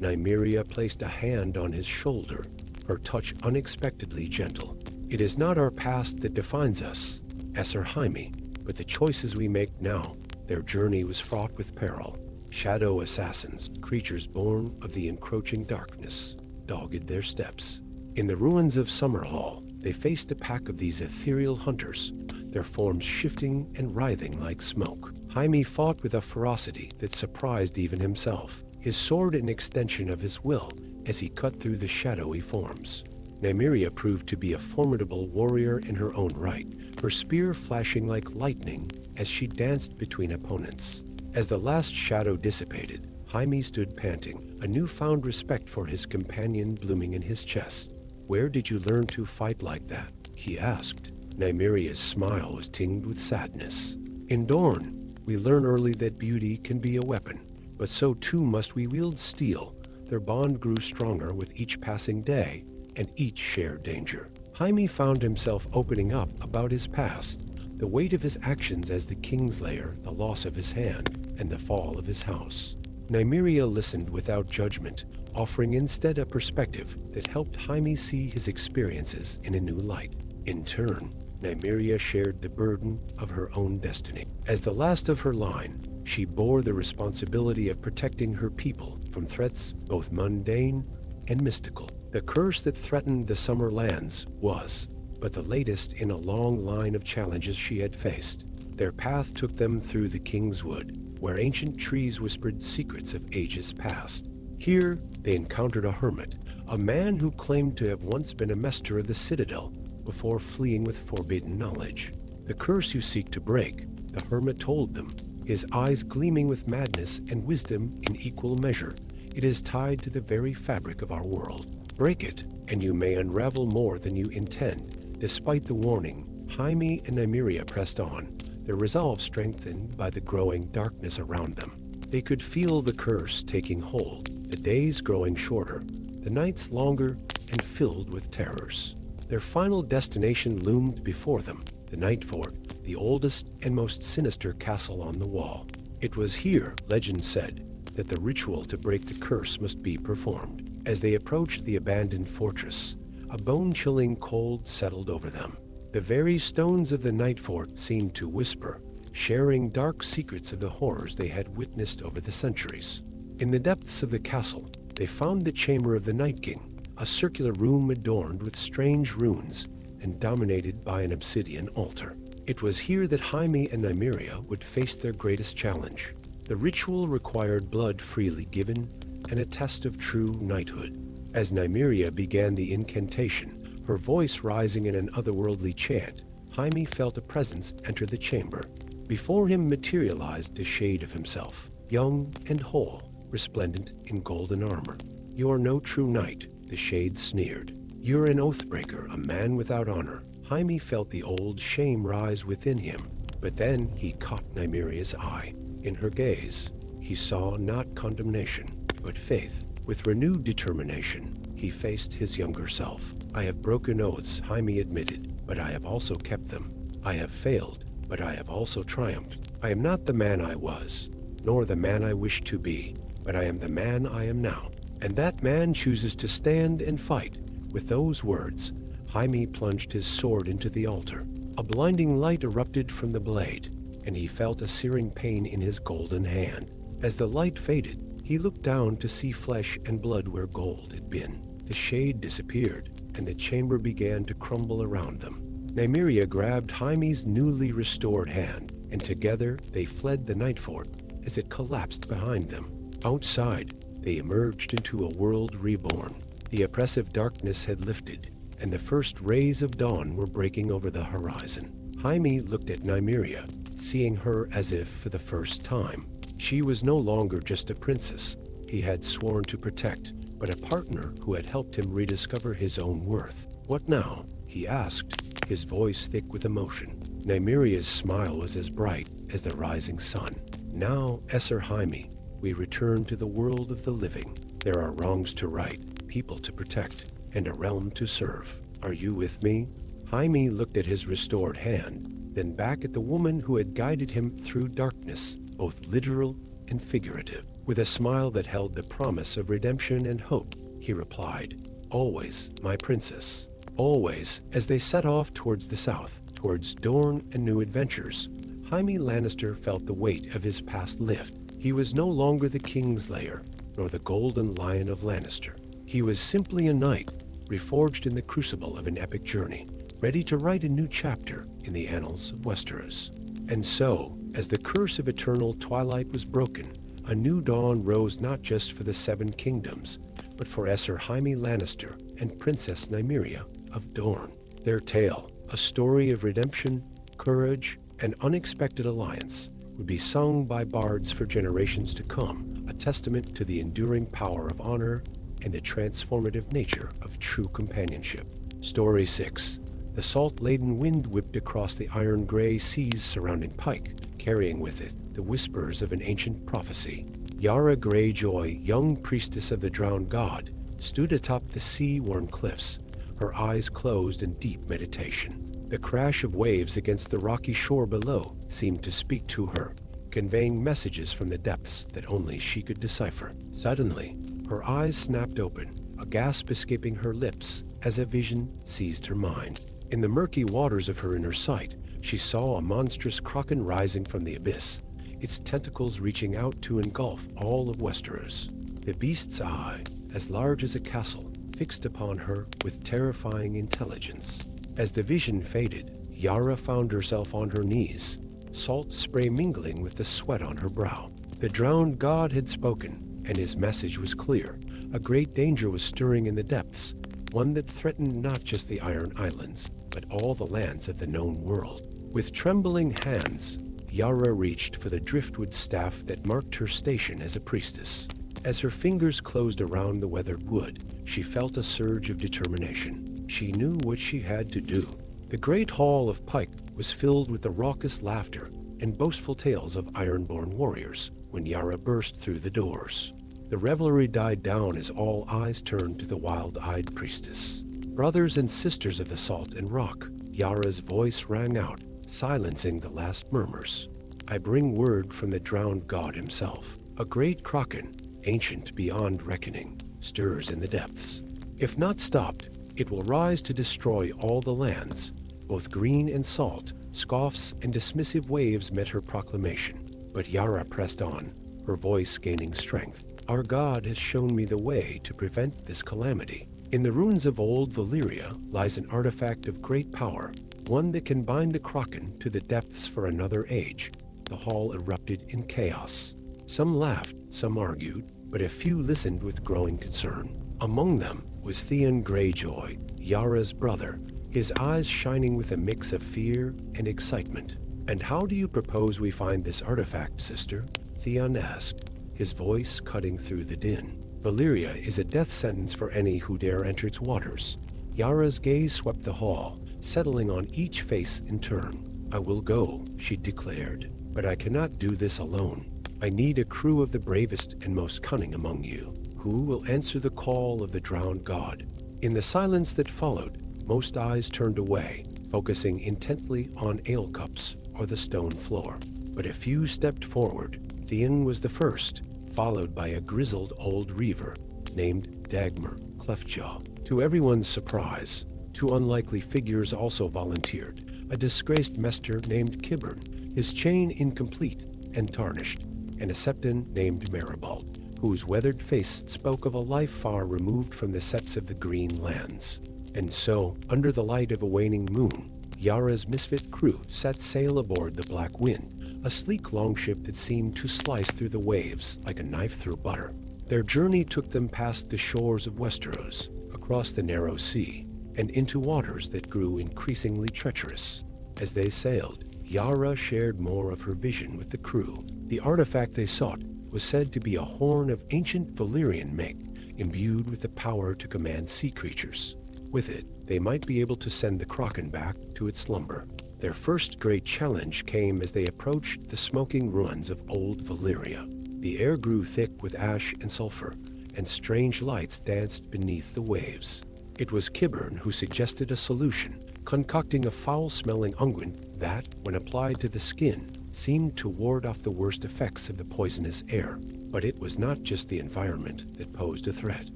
Nymeria placed a hand on his shoulder, her touch unexpectedly gentle. "It is not our past that defines us, Esser Jaime, but the choices we make now." Their journey was fraught with peril. Shadow assassins, creatures born of the encroaching darkness. dogged their steps. In the ruins of Summerhall, they faced a pack of these ethereal hunters, their forms shifting and writhing like smoke. Jaime fought with a ferocity that surprised even himself, his sword an extension of his will as he cut through the shadowy forms. Nymeria proved to be a formidable warrior in her own right, her spear flashing like lightning as she danced between opponents. As the last shadow dissipated, Jaime stood panting, a newfound respect for his companion blooming in his chest. "Where did you learn to fight like that?" he asked. Nymeria's smile was tinged with sadness. "In Dorne, we learn early that beauty can be a weapon, but so too must we wield steel." Their bond grew stronger with each passing day, and each shared danger. Jaime found himself opening up about his past, the weight of his actions as the Kingslayer, the loss of his hand, and the fall of his house. Nymeria listened without judgment, offering instead a perspective that helped Jaime see his experiences in a new light. In turn, Nymeria shared the burden of her own destiny. As the last of her line, she bore the responsibility of protecting her people from threats both mundane and mystical. The curse that threatened the Summer Lands was but the latest in a long line of challenges she had faced. Their path took them through the King's Wood, where ancient trees whispered secrets of ages past. Here, they encountered a hermit, a man who claimed to have once been a master of the Citadel before fleeing with forbidden knowledge. "The curse you seek to break," the hermit told them, his eyes gleaming with madness and wisdom in equal measure. "It is tied to the very fabric of our world. Break it, and you may unravel more than you intend." Despite the warning, Jaime and Nymeria pressed on, their resolve strengthened by the growing darkness around them. They could feel the curse taking hold, the days growing shorter, the nights longer and filled with terrors. Their final destination loomed before them, the Night Fort, the oldest and most sinister castle on the wall. It was here, legend said, that the ritual to break the curse must be performed. As they approached the abandoned fortress, a bone-chilling cold settled over them. The very stones of the Night Fort seemed to whisper, sharing dark secrets of the horrors they had witnessed over the centuries. In the depths of the castle, they found the Chamber of the Night King, a circular room adorned with strange runes and dominated by an obsidian altar. It was here that Jaime and Nymeria would face their greatest challenge. The ritual required blood freely given and a test of true knighthood. As Nymeria began the incantation, her voice rising in an otherworldly chant, Jaime felt a presence enter the chamber. Before him materialized a shade of himself, young and whole, resplendent in golden armor. "You're no true knight," the shade sneered. "You're an oathbreaker, a man without honor." Jaime felt the old shame rise within him, but then he caught Nymeria's eye. In her gaze, he saw not condemnation, but faith. With renewed determination, he faced his younger self. "I have broken oaths," Jaime admitted, "but I have also kept them. I have failed, but I have also triumphed. I am not the man I was, nor the man I wished to be, but I am the man I am now. And that man chooses to stand and fight." With those words, Jaime plunged his sword into the altar. A blinding light erupted from the blade, and he felt a searing pain in his golden hand. As the light faded, he looked down to see flesh and blood where gold had been. The shade disappeared, and the chamber began to crumble around them. Nymeria grabbed Jaime's newly restored hand, and together they fled the Night Fort as it collapsed behind them. Outside, they emerged into a world reborn. The oppressive darkness had lifted, and the first rays of dawn were breaking over the horizon. Jaime looked at Nymeria, seeing her as if for the first time. She was no longer just a princess he had sworn to protect, but a partner who had helped him rediscover his own worth. "What now?" he asked, his voice thick with emotion. Nymeria's smile was as bright as the rising sun. "Now, Esser Jaime, we return to the world of the living. There are wrongs to right, people to protect, and a realm to serve. Are you with me?" Jaime looked at his restored hand, then back at the woman who had guided him through darkness, both literal and figurative. With a smile that held the promise of redemption and hope, he replied, "Always, my princess." Always, as they set off towards the south, towards Dorne and new adventures, Jaime Lannister felt the weight of his past lift. He was no longer the Kingslayer, nor the Golden Lion of Lannister. He was simply a knight, reforged in the crucible of an epic journey, ready to write a new chapter in the annals of Westeros. And so, as the curse of eternal twilight was broken, a new dawn rose not just for the Seven Kingdoms, but for Sir Jaime Lannister and Princess Nymeria of Dorne. Their tale, a story of redemption, courage, and unexpected alliance, would be sung by bards for generations to come, a testament to the enduring power of honor and the transformative nature of true companionship. Story 6. The salt-laden wind whipped across the iron-gray seas surrounding Pike, carrying with it the whispers of an ancient prophecy. Yara Greyjoy, young priestess of the drowned god, stood atop the sea-worn cliffs, her eyes closed in deep meditation. The crash of waves against the rocky shore below seemed to speak to her, conveying messages from the depths that only she could decipher. Suddenly, her eyes snapped open, a gasp escaping her lips as a vision seized her mind. In the murky waters of her inner sight, she saw a monstrous kraken rising from the abyss, its tentacles reaching out to engulf all of Westeros. The beast's eye, as large as a castle, fixed upon her with terrifying intelligence. As the vision faded, Yara found herself on her knees, salt spray mingling with the sweat on her brow. The drowned god had spoken, and his message was clear. A great danger was stirring in the depths, one that threatened not just the Iron Islands, but all the lands of the known world. With trembling hands, Yara reached for the driftwood staff that marked her station as a priestess. As her fingers closed around the weathered wood, she felt a surge of determination. She knew what she had to do. The great hall of Pike was filled with the raucous laughter and boastful tales of ironborn warriors when Yara burst through the doors. The revelry died down as all eyes turned to the wild-eyed priestess. Brothers and sisters of the salt and rock, Yara's voice rang out, silencing the last murmurs. I bring word from the drowned god himself. A great kraken, ancient beyond reckoning, stirs in the depths. If not stopped, it will rise to destroy all the lands. Both green and salt, scoffs and dismissive waves met her proclamation. But Yara pressed on, her voice gaining strength. Our god has shown me the way to prevent this calamity. In the ruins of old Valyria lies an artifact of great power, one that can bind the kraken to the depths for another age. The hall erupted in chaos. Some laughed, some argued, but a few listened with growing concern. Among them was Theon Greyjoy, Yara's brother, his eyes shining with a mix of fear and excitement. And how do you propose we find this artifact, sister? Theon asked, his voice cutting through the din. Valyria is a death sentence for any who dare enter its waters. Yara's gaze swept the hall, settling on each face in turn. I will go, she declared, but I cannot do this alone. I need a crew of the bravest and most cunning among you, who will answer the call of the drowned god. In the silence that followed, most eyes turned away, focusing intently on ale cups or the stone floor. But a few stepped forward. Theon was the first, followed by a grizzled old reaver named Dagmar Cleftjaw. To everyone's surprise, two unlikely figures also volunteered. A disgraced mester named Qyburn, his chain incomplete and tarnished, and a septon named Maribald, whose weathered face spoke of a life far removed from the sets of the Green Lands. And so, under the light of a waning moon, Yara's misfit crew set sail aboard the Black Wind, a sleek longship that seemed to slice through the waves like a knife through butter. Their journey took them past the shores of Westeros, across the narrow sea, and into waters that grew increasingly treacherous. As they sailed, Yara shared more of her vision with the crew. The artifact they sought was said to be a horn of ancient Valyrian make, imbued with the power to command sea creatures. With it, they might be able to send the kraken back to its slumber. Their first great challenge came as they approached the smoking ruins of old Valyria. The air grew thick with ash and sulfur, and strange lights danced beneath the waves. It was Qyburn who suggested a solution, concocting a foul-smelling unguent that, when applied to the skin, seemed to ward off the worst effects of the poisonous air. But it was not just the environment that posed a threat.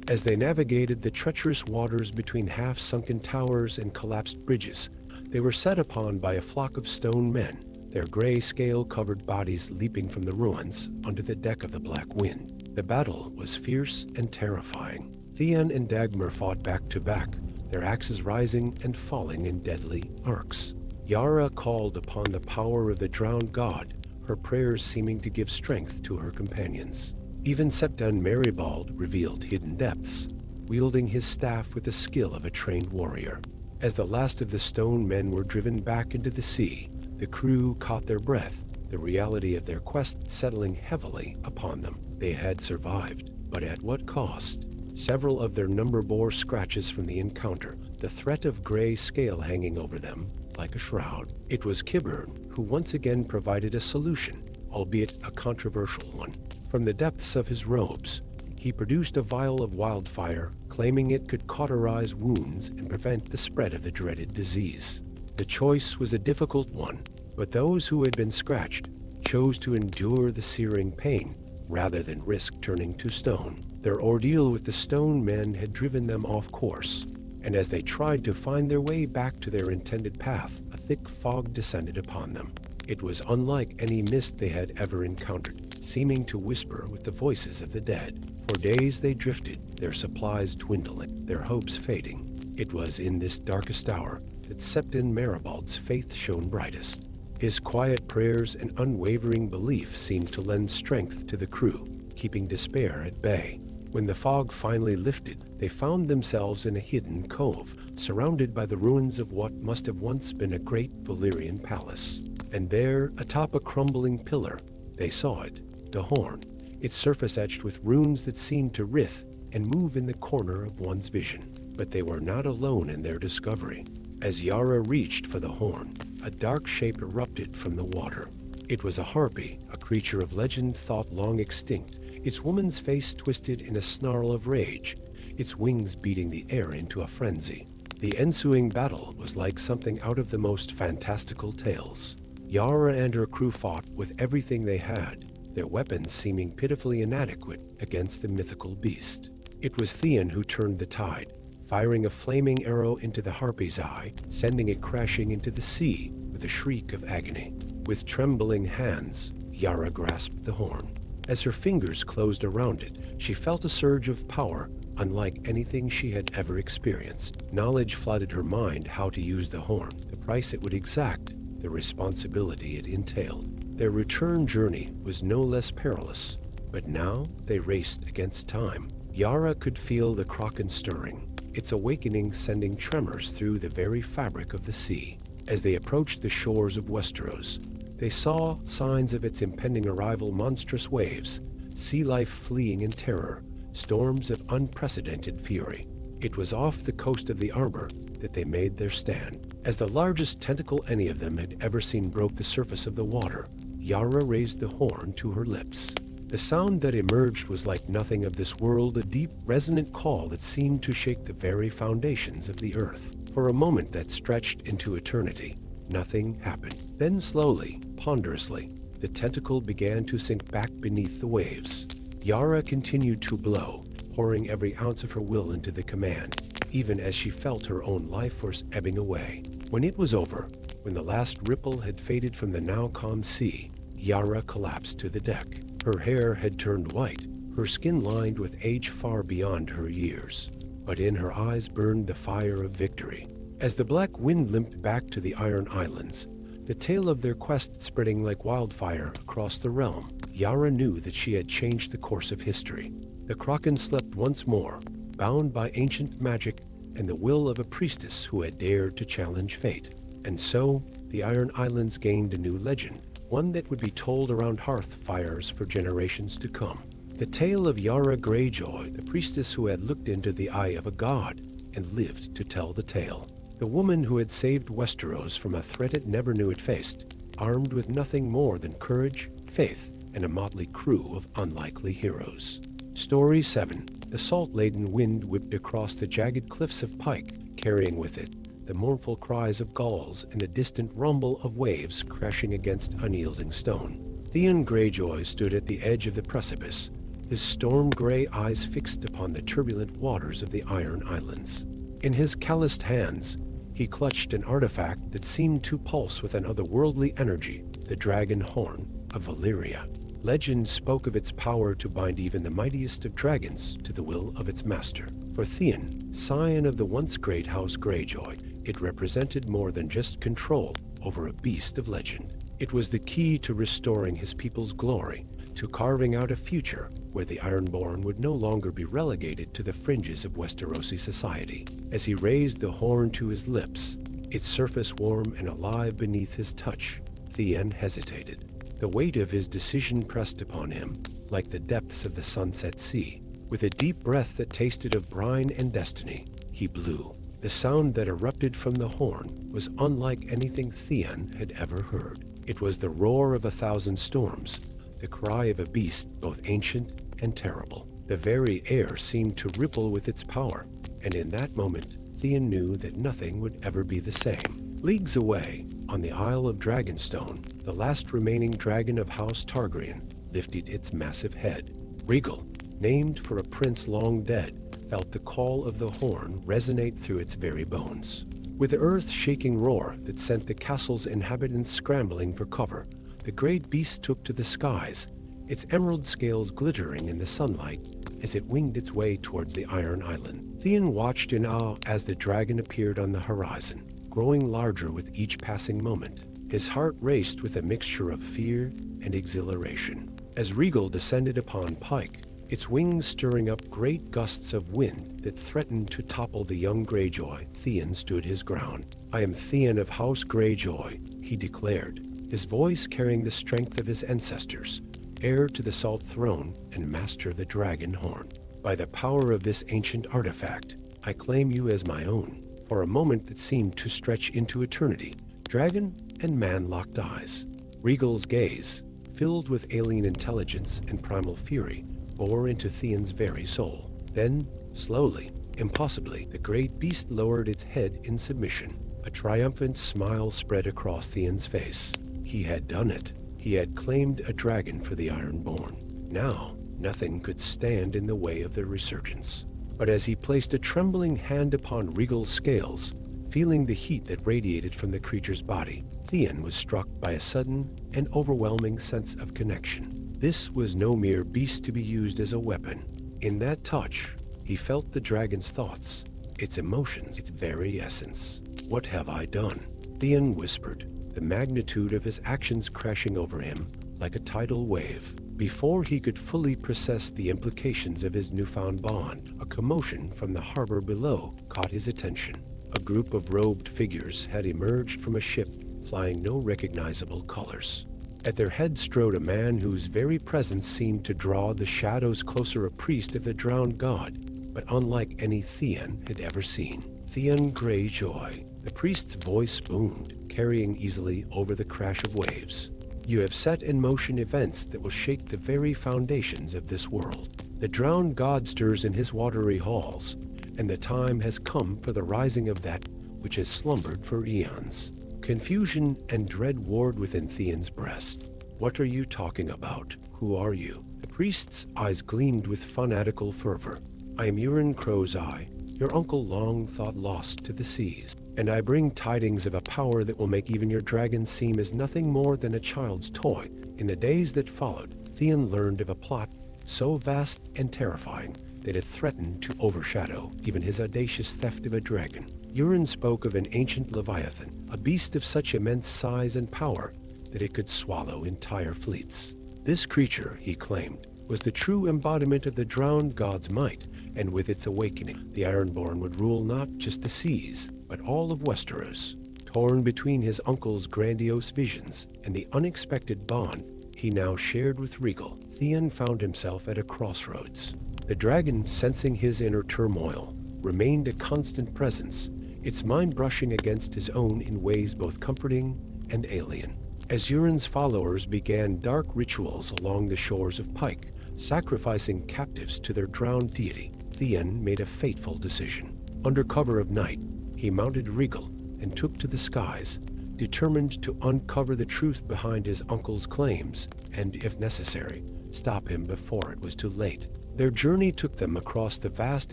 As they navigated the treacherous waters between half-sunken towers and collapsed bridges, they were set upon by a flock of stone men, their gray scale-covered bodies leaping from the ruins onto the deck of the Black Wind. The battle was fierce and terrifying. Theon and Dagmar fought back to back, their axes rising and falling in deadly arcs. Yara called upon the power of the drowned god, her prayers seeming to give strength to her companions. Even Septon Maribald revealed hidden depths, wielding his staff with the skill of a trained warrior. As the last of the stone men were driven back into the sea, the crew caught their breath, the reality of their quest settling heavily upon them. They had survived, but at what cost? Several of their number bore scratches from the encounter, the threat of gray scale hanging over them like a shroud. It was Kiburn who once again provided a solution, albeit a controversial one. From the depths of his robes, he produced a vial of wildfire, claiming it could cauterize wounds and prevent the spread of the dreaded disease. The choice was a difficult one, but those who had been scratched chose to endure the searing pain rather than risk turning to stone. Their ordeal with the stone men had driven them off course, and as they tried to find their way back to their intended path, a thick fog descended upon them. It was unlike any mist they had ever encountered, seeming to whisper with the voices of the dead. For days they drifted, their supplies dwindling, their hopes fading. It was in this darkest hour that Septon Maribald's faith shone brightest. His quiet prayers and unwavering belief seemed to lend strength to the crew, keeping despair at bay. When the fog finally lifted, they found themselves in a hidden cove, surrounded by the ruins of what must have once been a great Valyrian palace. And there, atop a crumbling pillar, they saw it, the horn, its surface etched with runes that seemed to writhe and move in the corner of one's vision. But they were not alone in their discovery. As Yara reached for the horn, a dark shape erupted from the water. It was a harpy, a creature of legend thought long extinct, its woman's face twisted in a snarl of rage, its wings beating the air into a frenzy. The ensuing battle was like something out of the most fantastical tales. Yara and her crew fought with everything they had, their weapons seeming pitifully inadequate against the mythical beast. It was Theon who turned the tide, firing a flaming arrow into the harpy's eye, sending it crashing into the sea with a shriek of agony. With trembling hands, Yara grasped the horn. As her fingers closed around it, she felt a surge of power unlike anything she had ever experienced. Knowledge flooded her mind how to use the horn, the price it would exact, the responsibility it entailed. Their return journey was no less perilous, but now they raced against time. Yara could feel the Kraken stirring, its awakening sending tremors through the very fabric of the sea. As they approached the shores of Westeros, they saw signs of its impending arrival: monstrous waves, sea life fleeing in terror, storms of unprecedented fury. It was off the coast of the Arbor that they made their stand. As the largest tentacle any of them had ever seen broke the surface of the water, Yara raised the horn to her lips. The sound that emerged was like nothing of this world, a deep, resonant call that seemed to shake the very foundations of the earth. For a moment that stretched into eternity, nothing happened. Then slowly, ponderously, the tentacle began to sink back beneath the waves. Yara continued to blow, pouring every ounce of her will into the command, even as she felt her own life force ebbing away. When it was over, when the last ripple had faded from the now calm sea, Yara collapsed to the deck. Her hair had turned white, her skin lined with age far beyond her years, but in her eyes burned the fire of victory. As the black wind limped back to the Iron Islands, the tale of their quest spreading like wildfire across the realm, Yara knew that she had changed the course of history. The Kraken slept once more, bound by ancient magic and the will of a priestess who had dared to challenge fate. And so, the Iron Islands gained a new legend, one that would be told around hearth fires for generations to come. The tale of Yara Greyjoy, the priestess who had looked into the eye of a god and lived to tell the tale. The woman who had saved Westeros from a threat it never knew it faced, armed with nothing more than courage, faith, and a motley crew of unlikely heroes. Story 7. The salt-laden wind whipped across the jagged cliffs of Pike, carrying with it the mournful cries of gulls and the distant rumble of waves crashing against unyielding stone. Theon Greyjoy stood at the edge of the precipice, his storm-gray eyes fixed upon the turbulent waters of the Iron Islands. In his calloused hands, he clutched an artifact that seemed to pulse with an otherworldly energy, the dragon horn of Valyria. Legend spoke of its power to bind even the mightiest of dragons to the will of its master. For Theon, scion of the once great House Greyjoy, it represented more than just control over a beast of legend. It was the key to restoring his people's glory, to carving out a future where the Ironborn would no longer be relegated to the fringes of Westerosi society. As he raised the horn to his lips, its surface warm and alive beneath his touch, Theon hesitated. The weight of his decision pressed upon him, like the depths of the sunset sea. With a deep breath that tasted of brine and destiny, he blew. The sound that erupted from the horn was unlike anything Theon had ever heard. It was the roar of 1,000 storms, the cry of a beast both ancient and terrible. The very air seemed to ripple with its power, and in that moment, Theon knew that nothing would ever be the same. Leagues away, on the Isle of Dragonstone, the last remaining dragon of House Targaryen lifted its massive head. Regal, named for a prince long dead, felt the call of the horn resonate through its very bones. With the earth-shaking roar that sent the castle's inhabitants scrambling for cover, the great beast took to the skies, its emerald scales glittering in the sunlight as it winged its way towards the Iron Island. Theon watched in awe as the dragon appeared on the horizon, growing larger with each passing moment. His heart raced with a mixture of fear and exhilaration. As Regal descended upon Pike, its wings stirring up great gusts of wind that threatened to topple the young Greyjoy, Theon stood his ground. "I am Theon of House Greyjoy," he declared, his voice carrying the strength of his ancestors, heir to the Salt Throne and master of the Dragon Horn. "By the power of this ancient artifact, I claim you as my own." For a moment that seemed to stretch into eternity, dragon and man locked eyes. Regal's gaze, filled with alien intelligence and primal fury, bore into Theon's very soul. Then, slowly, impossibly, the great beast lowered its head in submission. A triumphant smile spread across Theon's face. He had done it. He had claimed a dragon for the Ironborn. Now, nothing could stand in the way of their resurgence. But as he placed a trembling hand upon Regal's scales, feeling the heat that radiated from the creature's body, Theon was struck by a sudden and overwhelming sense of connection. This was no mere beast to be used as a weapon. In that touch, he felt the dragon's thoughts, its emotions, its very essence. "What have I done?" Theon whispered, the magnitude of his actions crashing over him like a tidal wave. Before he could fully process the implications of his newfound bond, a commotion from the harbor below caught his attention. A group of robed figures had emerged from a ship flying no recognizable colors. At their head strode a man whose very presence seemed to draw the shadows closer, a priest of the drowned god, but unlike any Theon had ever seen. "Theon Greyjoy," the priest's voice boomed, carrying easily over the crash of waves. "You have set in motion events that will shake the very foundations of this world. The drowned god stirs in his watery halls, and the time has come for the rising of that which has slumbered for eons." Confusion and dread warred within Theon's breast. "What are you talking about? Who are you?" The priest's eyes gleamed with fanatical fervor. "I am Euron Crow's-Eye, your uncle long thought lost to the seas, and I bring tidings of a power that will make even your dragon seem as nothing more than a child's toy." In the days that followed, Theon learned of a plot so vast and terrifying that it threatened to overshadow even his audacious theft of a dragon. Euron spoke of an ancient leviathan, a beast of such immense size and power that it could swallow entire fleets. This creature, he claimed, was the true embodiment of the drowned god's might, and with its awakening, the Ironborn would rule not just the seas, but all of Westeros. Torn between his uncle's grandiose visions and the unexpected bond he now shared with Regal, Theon found himself at a crossroads. The dragon, sensing his inner turmoil, remained a constant presence, its mind brushing against his own in ways both comforting and alien. As Euron's followers began dark rituals along the shores of Pike, sacrificing captives to their drowned deity, Theon made a fateful decision. Under cover of night, he mounted Regal and took to the skies, determined to uncover the truth behind his uncle's claims and, if necessary, stop him before it was too late. Their journey took them across the vast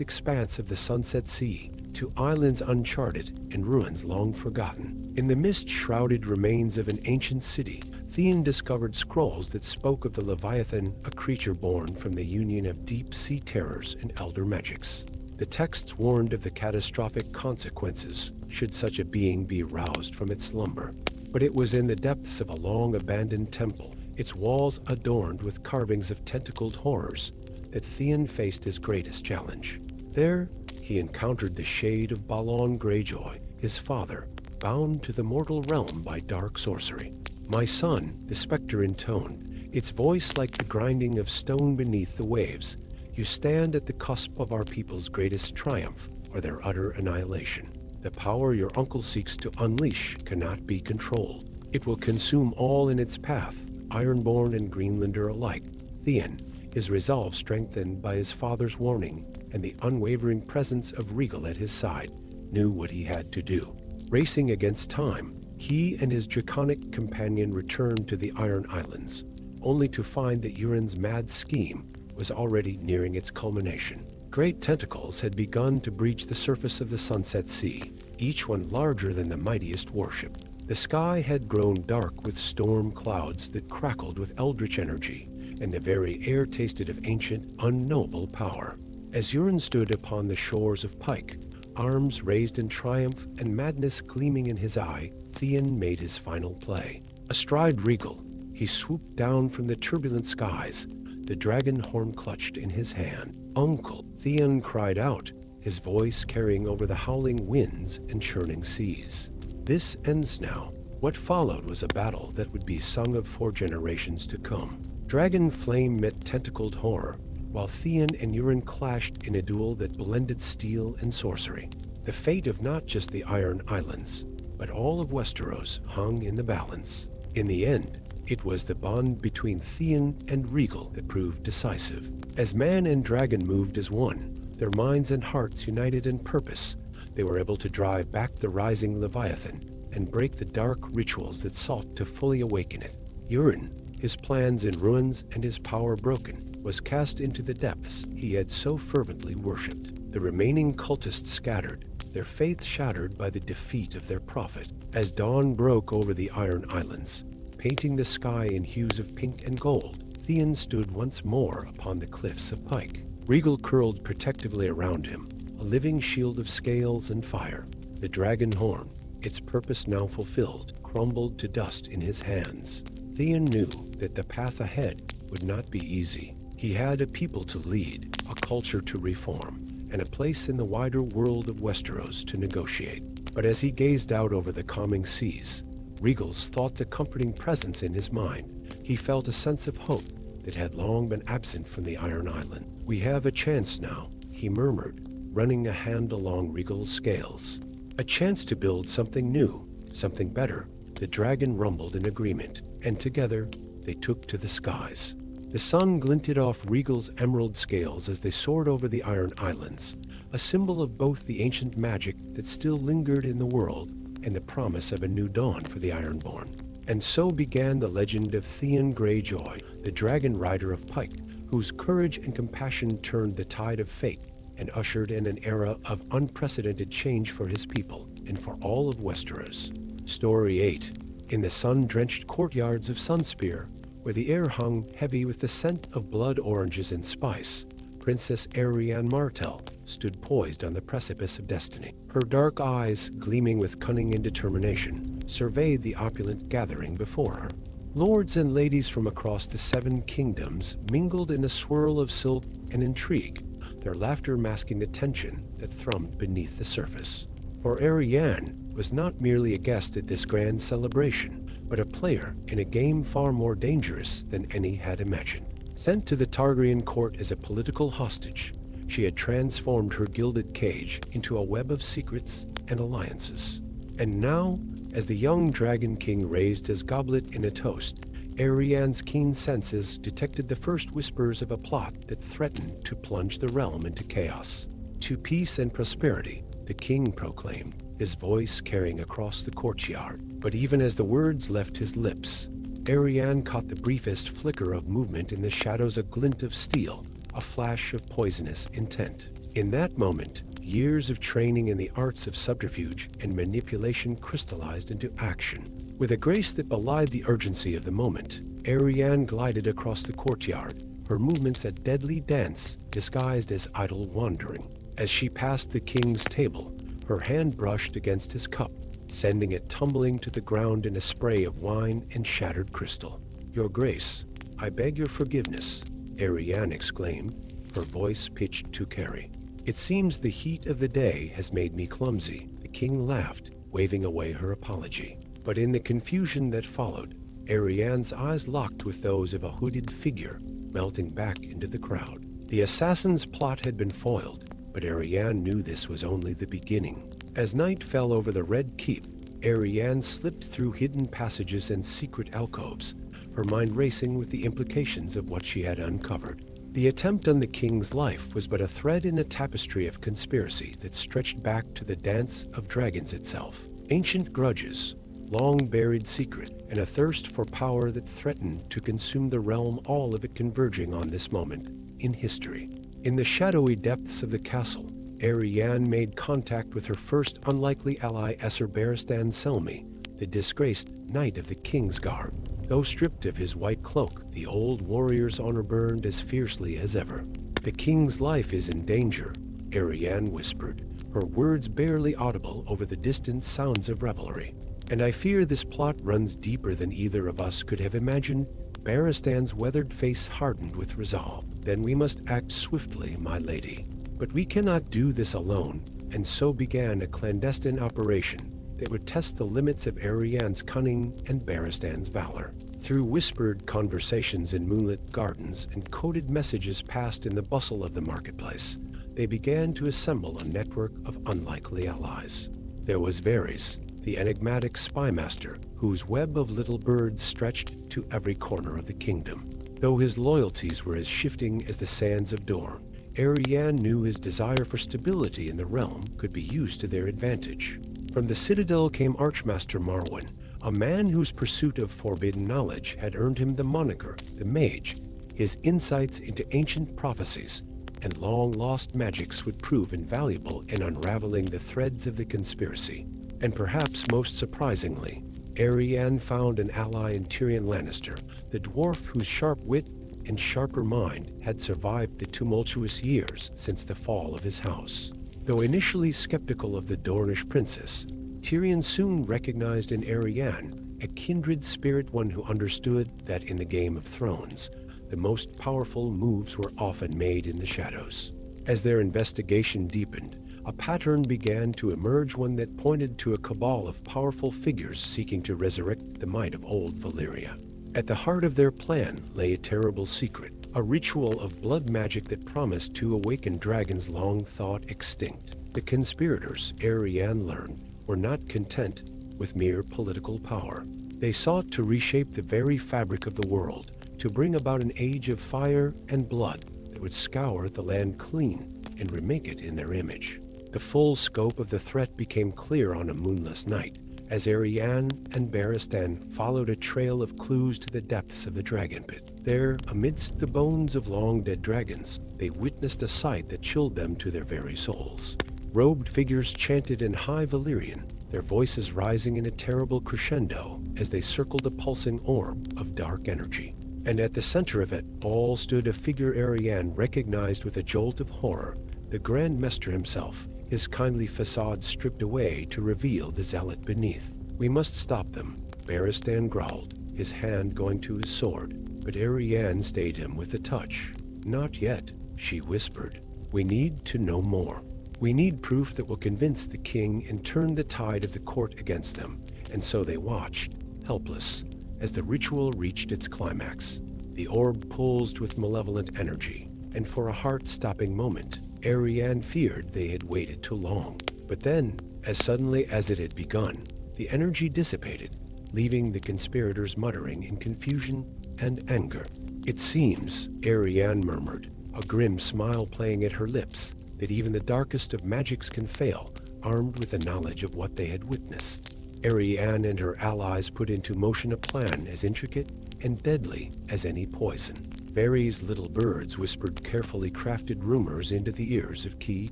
expanse of the Sunset Sea, to islands uncharted and ruins long forgotten. In the mist-shrouded remains of an ancient city, Theon discovered scrolls that spoke of the Leviathan, a creature born from the union of deep-sea terrors and elder magics. The texts warned of the catastrophic consequences should such a being be roused from its slumber. But it was in the depths of a long-abandoned temple, its walls adorned with carvings of tentacled horrors, that Theon faced his greatest challenge. There, he encountered the shade of Balon Greyjoy, his father, bound to the mortal realm by dark sorcery. "My son," the spectre intoned, its voice like the grinding of stone beneath the waves, "you stand at the cusp of our people's greatest triumph, or their utter annihilation. The power your uncle seeks to unleash cannot be controlled. It will consume all in its path, Ironborn and Greenlander alike." Theon, his resolve strengthened by his father's warning and the unwavering presence of Regal at his side, knew what he had to do. Racing against time, he and his draconic companion returned to the Iron Islands, only to find that Euron's mad scheme was already nearing its culmination. Great tentacles had begun to breach the surface of the Sunset Sea, each one larger than the mightiest warship. The sky had grown dark with storm clouds that crackled with eldritch energy, and the very air tasted of ancient, unknowable power. As Euron stood upon the shores of Pike, arms raised in triumph and madness gleaming in his eye, Theon made his final play. Astride Regal, he swooped down from the turbulent skies, the dragon horn clutched in his hand. "Uncle!" Theon cried out, his voice carrying over the howling winds and churning seas. "This ends now." What followed was a battle that would be sung of for generations to come. Dragon flame met tentacled horror, while Theon and Euron clashed in a duel that blended steel and sorcery. The fate of not just the Iron Islands, but all of Westeros hung in the balance. In the end, it was the bond between Theon and Regal that proved decisive. As man and dragon moved as one, their minds and hearts united in purpose, they were able to drive back the rising Leviathan and break the dark rituals that sought to fully awaken it. Euron, his plans in ruins and his power broken, was cast into the depths he had so fervently worshipped. The remaining cultists scattered, their faith shattered by the defeat of their prophet. As dawn broke over the Iron Islands, painting the sky in hues of pink and gold, Theon stood once more upon the cliffs of Pike. Regal curled protectively around him, a living shield of scales and fire. The dragon horn, its purpose now fulfilled, crumbled to dust in his hands. Theon knew that the path ahead would not be easy. He had a people to lead, a culture to reform, and a place in the wider world of Westeros to negotiate. But as he gazed out over the calming seas, Regal's thoughts a comforting presence in his mind, he felt a sense of hope that had long been absent from the Iron Island. "We have a chance now," he murmured, running a hand along Regal's scales. "A chance to build something new, something better." The dragon rumbled in agreement, and together they took to the skies. The sun glinted off Regal's emerald scales as they soared over the Iron Islands, a symbol of both the ancient magic that still lingered in the world and the promise of a new dawn for the Ironborn. And so began the legend of Theon Greyjoy, the dragon rider of Pike, whose courage and compassion turned the tide of fate and ushered in an era of unprecedented change for his people and for all of Westeros. Story 8. In the sun-drenched courtyards of Sunspear, where the air hung heavy with the scent of blood oranges and spice, Princess Arianne Martell stood poised on the precipice of destiny. Her dark eyes, gleaming with cunning and determination, surveyed the opulent gathering before her. Lords and ladies from across the 7 kingdoms mingled in a swirl of silk and intrigue, their laughter masking the tension that thrummed beneath the surface. For Arianne was not merely a guest at this grand celebration, but a player in a game far more dangerous than any had imagined. Sent to the Targaryen court as a political hostage, she had transformed her gilded cage into a web of secrets and alliances. And now, as the young Dragon King raised his goblet in a toast, Arianne's keen senses detected the first whispers of a plot that threatened to plunge the realm into chaos. "To peace and prosperity," the king proclaimed, his voice carrying across the courtyard. But even as the words left his lips, Arianne caught the briefest flicker of movement in the shadows, a glint of steel, a flash of poisonous intent. In that moment, years of training in the arts of subterfuge and manipulation crystallized into action. With a grace that belied the urgency of the moment, Ariane glided across the courtyard, her movements a deadly dance disguised as idle wandering. As she passed the king's table, her hand brushed against his cup, sending it tumbling to the ground in a spray of wine and shattered crystal. "Your Grace, I beg your forgiveness," Ariane exclaimed, her voice pitched to carry. "It seems the heat of the day has made me clumsy." The king laughed, waving away her apology. But in the confusion that followed, Ariane's eyes locked with those of a hooded figure melting back into the crowd. The assassin's plot had been foiled, but Ariane knew this was only the beginning. As night fell over the Red Keep, Ariane slipped through hidden passages and secret alcoves, her mind racing with the implications of what she had uncovered. The attempt on the king's life was but a thread in a tapestry of conspiracy that stretched back to the dance of dragons itself. Ancient grudges, long-buried secret, and a thirst for power that threatened to consume the realm, all of it converging on this moment in history. In the shadowy depths of the castle, Ariane made contact with her first unlikely ally, Esser Baristan Selmy, the disgraced knight of the king's guard. Though stripped of his white cloak, the old warrior's honor burned as fiercely as ever. "The king's life is in danger," Ariane whispered, her words barely audible over the distant sounds of revelry. "And I fear this plot runs deeper than either of us could have imagined." Baristan's weathered face hardened with resolve. "Then we must act swiftly, my lady. But we cannot do this alone," and so began a clandestine operation that would test the limits of Ariane's cunning and Baristan's valor. Through whispered conversations in moonlit gardens and coded messages passed in the bustle of the marketplace, they began to assemble a network of unlikely allies. There was Varys, the enigmatic spymaster, whose web of little birds stretched to every corner of the kingdom. Though his loyalties were as shifting as the sands of Dorne, Ariane knew his desire for stability in the realm could be used to their advantage. From the Citadel came Archmaster Marwyn, a man whose pursuit of forbidden knowledge had earned him the moniker, the Mage. His insights into ancient prophecies and long-lost magics would prove invaluable in unraveling the threads of the conspiracy. And perhaps most surprisingly, Ariane found an ally in Tyrion Lannister, the dwarf whose sharp wit and sharper mind had survived the tumultuous years since the fall of his house. Though initially skeptical of the Dornish princess, Tyrion soon recognized in Ariane a kindred spirit, one who understood that in the Game of Thrones, the most powerful moves were often made in the shadows. As their investigation deepened, a pattern began to emerge, one that pointed to a cabal of powerful figures seeking to resurrect the might of old Valyria. At the heart of their plan lay a terrible secret, a ritual of blood magic that promised to awaken dragons long thought extinct. The conspirators, Ariane learned, were not content with mere political power. They sought to reshape the very fabric of the world, to bring about an age of fire and blood that would scour the land clean and remake it in their image. The full scope of the threat became clear on a moonless night, as Ariane and Baristan followed a trail of clues to the depths of the dragon pit. There, amidst the bones of long-dead dragons, they witnessed a sight that chilled them to their very souls. Robed figures chanted in High Valyrian, their voices rising in a terrible crescendo as they circled a pulsing orb of dark energy. And at the center of it all stood a figure Ariane recognized with a jolt of horror, the Grand Maester himself, his kindly facade stripped away to reveal the zealot beneath. "We must stop them," Baristan growled, his hand going to his sword, but Ariane stayed him with a touch. "Not yet," she whispered. "We need to know more. We need proof that will convince the king and turn the tide of the court against them." And so they watched, helpless, as the ritual reached its climax. The orb pulsed with malevolent energy, and for a heart-stopping moment, Ariane feared they had waited too long. But then, as suddenly as it had begun, the energy dissipated, leaving the conspirators muttering in confusion and anger. "It seems," Ariane murmured, a grim smile playing at her lips, "that even the darkest of magics can fail, armed with the knowledge of what they had witnessed." Ariane and her allies put into motion a plan as intricate and deadly as any poison. Varys' little birds whispered carefully crafted rumors into the ears of key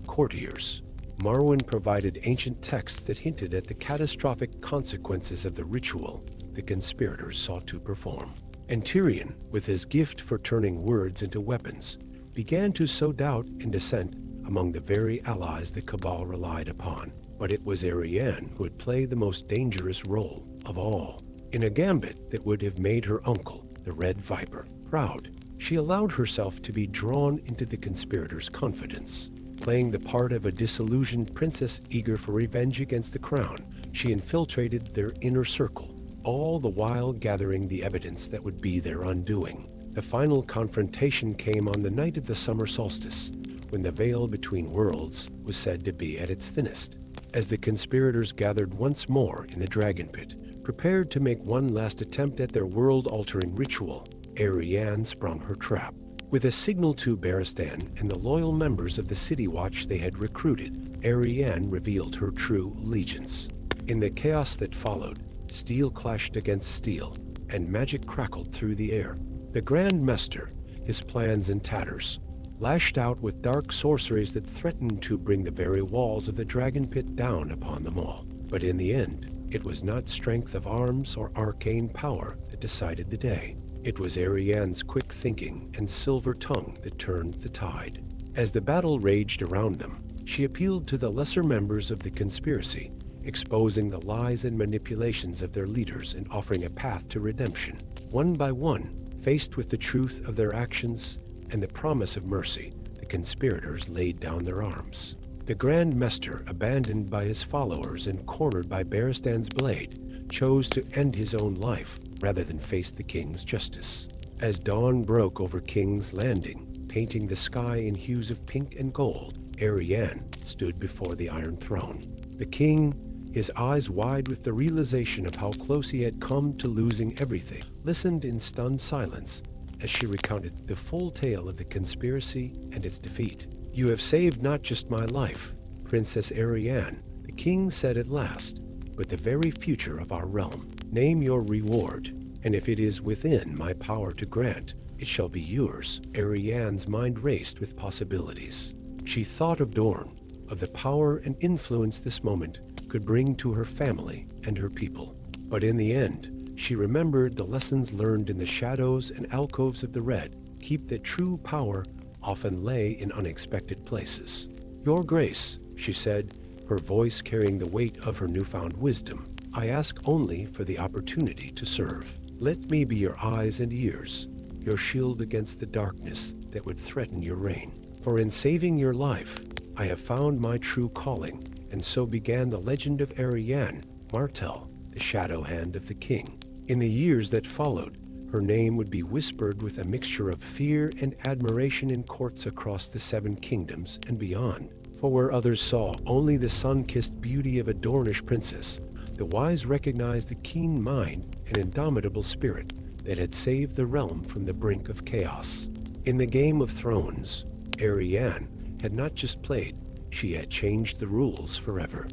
courtiers. Marwyn provided ancient texts that hinted at the catastrophic consequences of the ritual, the conspirators sought to perform. And Tyrion, with his gift for turning words into weapons, began to sow doubt and dissent among the very allies the Cabal relied upon. But it was Arianne who would play the most dangerous role of all. In a gambit that would have made her uncle, the Red Viper, proud, she allowed herself to be drawn into the conspirators' confidence. Playing the part of a disillusioned princess eager for revenge against the crown, she infiltrated their inner circle, all the while gathering the evidence that would be their undoing. The final confrontation came on the night of the summer solstice, when the veil between worlds was said to be at its thinnest. As the conspirators gathered once more in the dragon pit, prepared to make one last attempt at their world-altering ritual, Arianne sprung her trap. With a signal to Barristan and the loyal members of the City Watch they had recruited, Arianne revealed her true allegiance. In the chaos that followed, steel clashed against steel, and magic crackled through the air. The Grand Master, his plans in tatters, lashed out with dark sorceries that threatened to bring the very walls of the dragon pit down upon them all. But in the end, it was not strength of arms or arcane power that decided the day. It was Arianne's quick thinking and silver tongue that turned the tide. As the battle raged around them, she appealed to the lesser members of the conspiracy, exposing the lies and manipulations of their leaders and offering a path to redemption. One by one, faced with the truth of their actions and the promise of mercy, the conspirators laid down their arms. The Grand Master, abandoned by his followers and cornered by Barristan's blade, chose to end his own life rather than face the king's justice. As dawn broke over King's Landing, painting the sky in hues of pink and gold, Arianne stood before the Iron Throne. The king, his eyes wide with the realization of how close he had come to losing everything, listened in stunned silence as she recounted the full tale of the conspiracy and its defeat. "You have saved not just my life, Princess Arianne," the king said at last, "but the very future of our realm. Name your reward, and if it is within my power to grant, it shall be yours." Arianne's mind raced with possibilities. She thought of Dorne, of the power and influence this moment could bring to her family and her people. But in the end, she remembered the lessons learned in the shadows and alcoves of the Red. Keep that true power often lay in unexpected places. "Your Grace," she said, her voice carrying the weight of her newfound wisdom, "I ask only for the opportunity to serve. Let me be your eyes and ears, your shield against the darkness that would threaten your reign. For in saving your life, I have found my true calling." And so began the legend of Arianne Martell, the shadow hand of the king. In the years that followed, her name would be whispered with a mixture of fear and admiration in courts across the Seven Kingdoms and beyond. For where others saw only the sun-kissed beauty of a Dornish princess, the wise recognized the keen mind and indomitable spirit that had saved the realm from the brink of chaos. In the Game of Thrones, Arianne had not just played, she had changed the rules forever.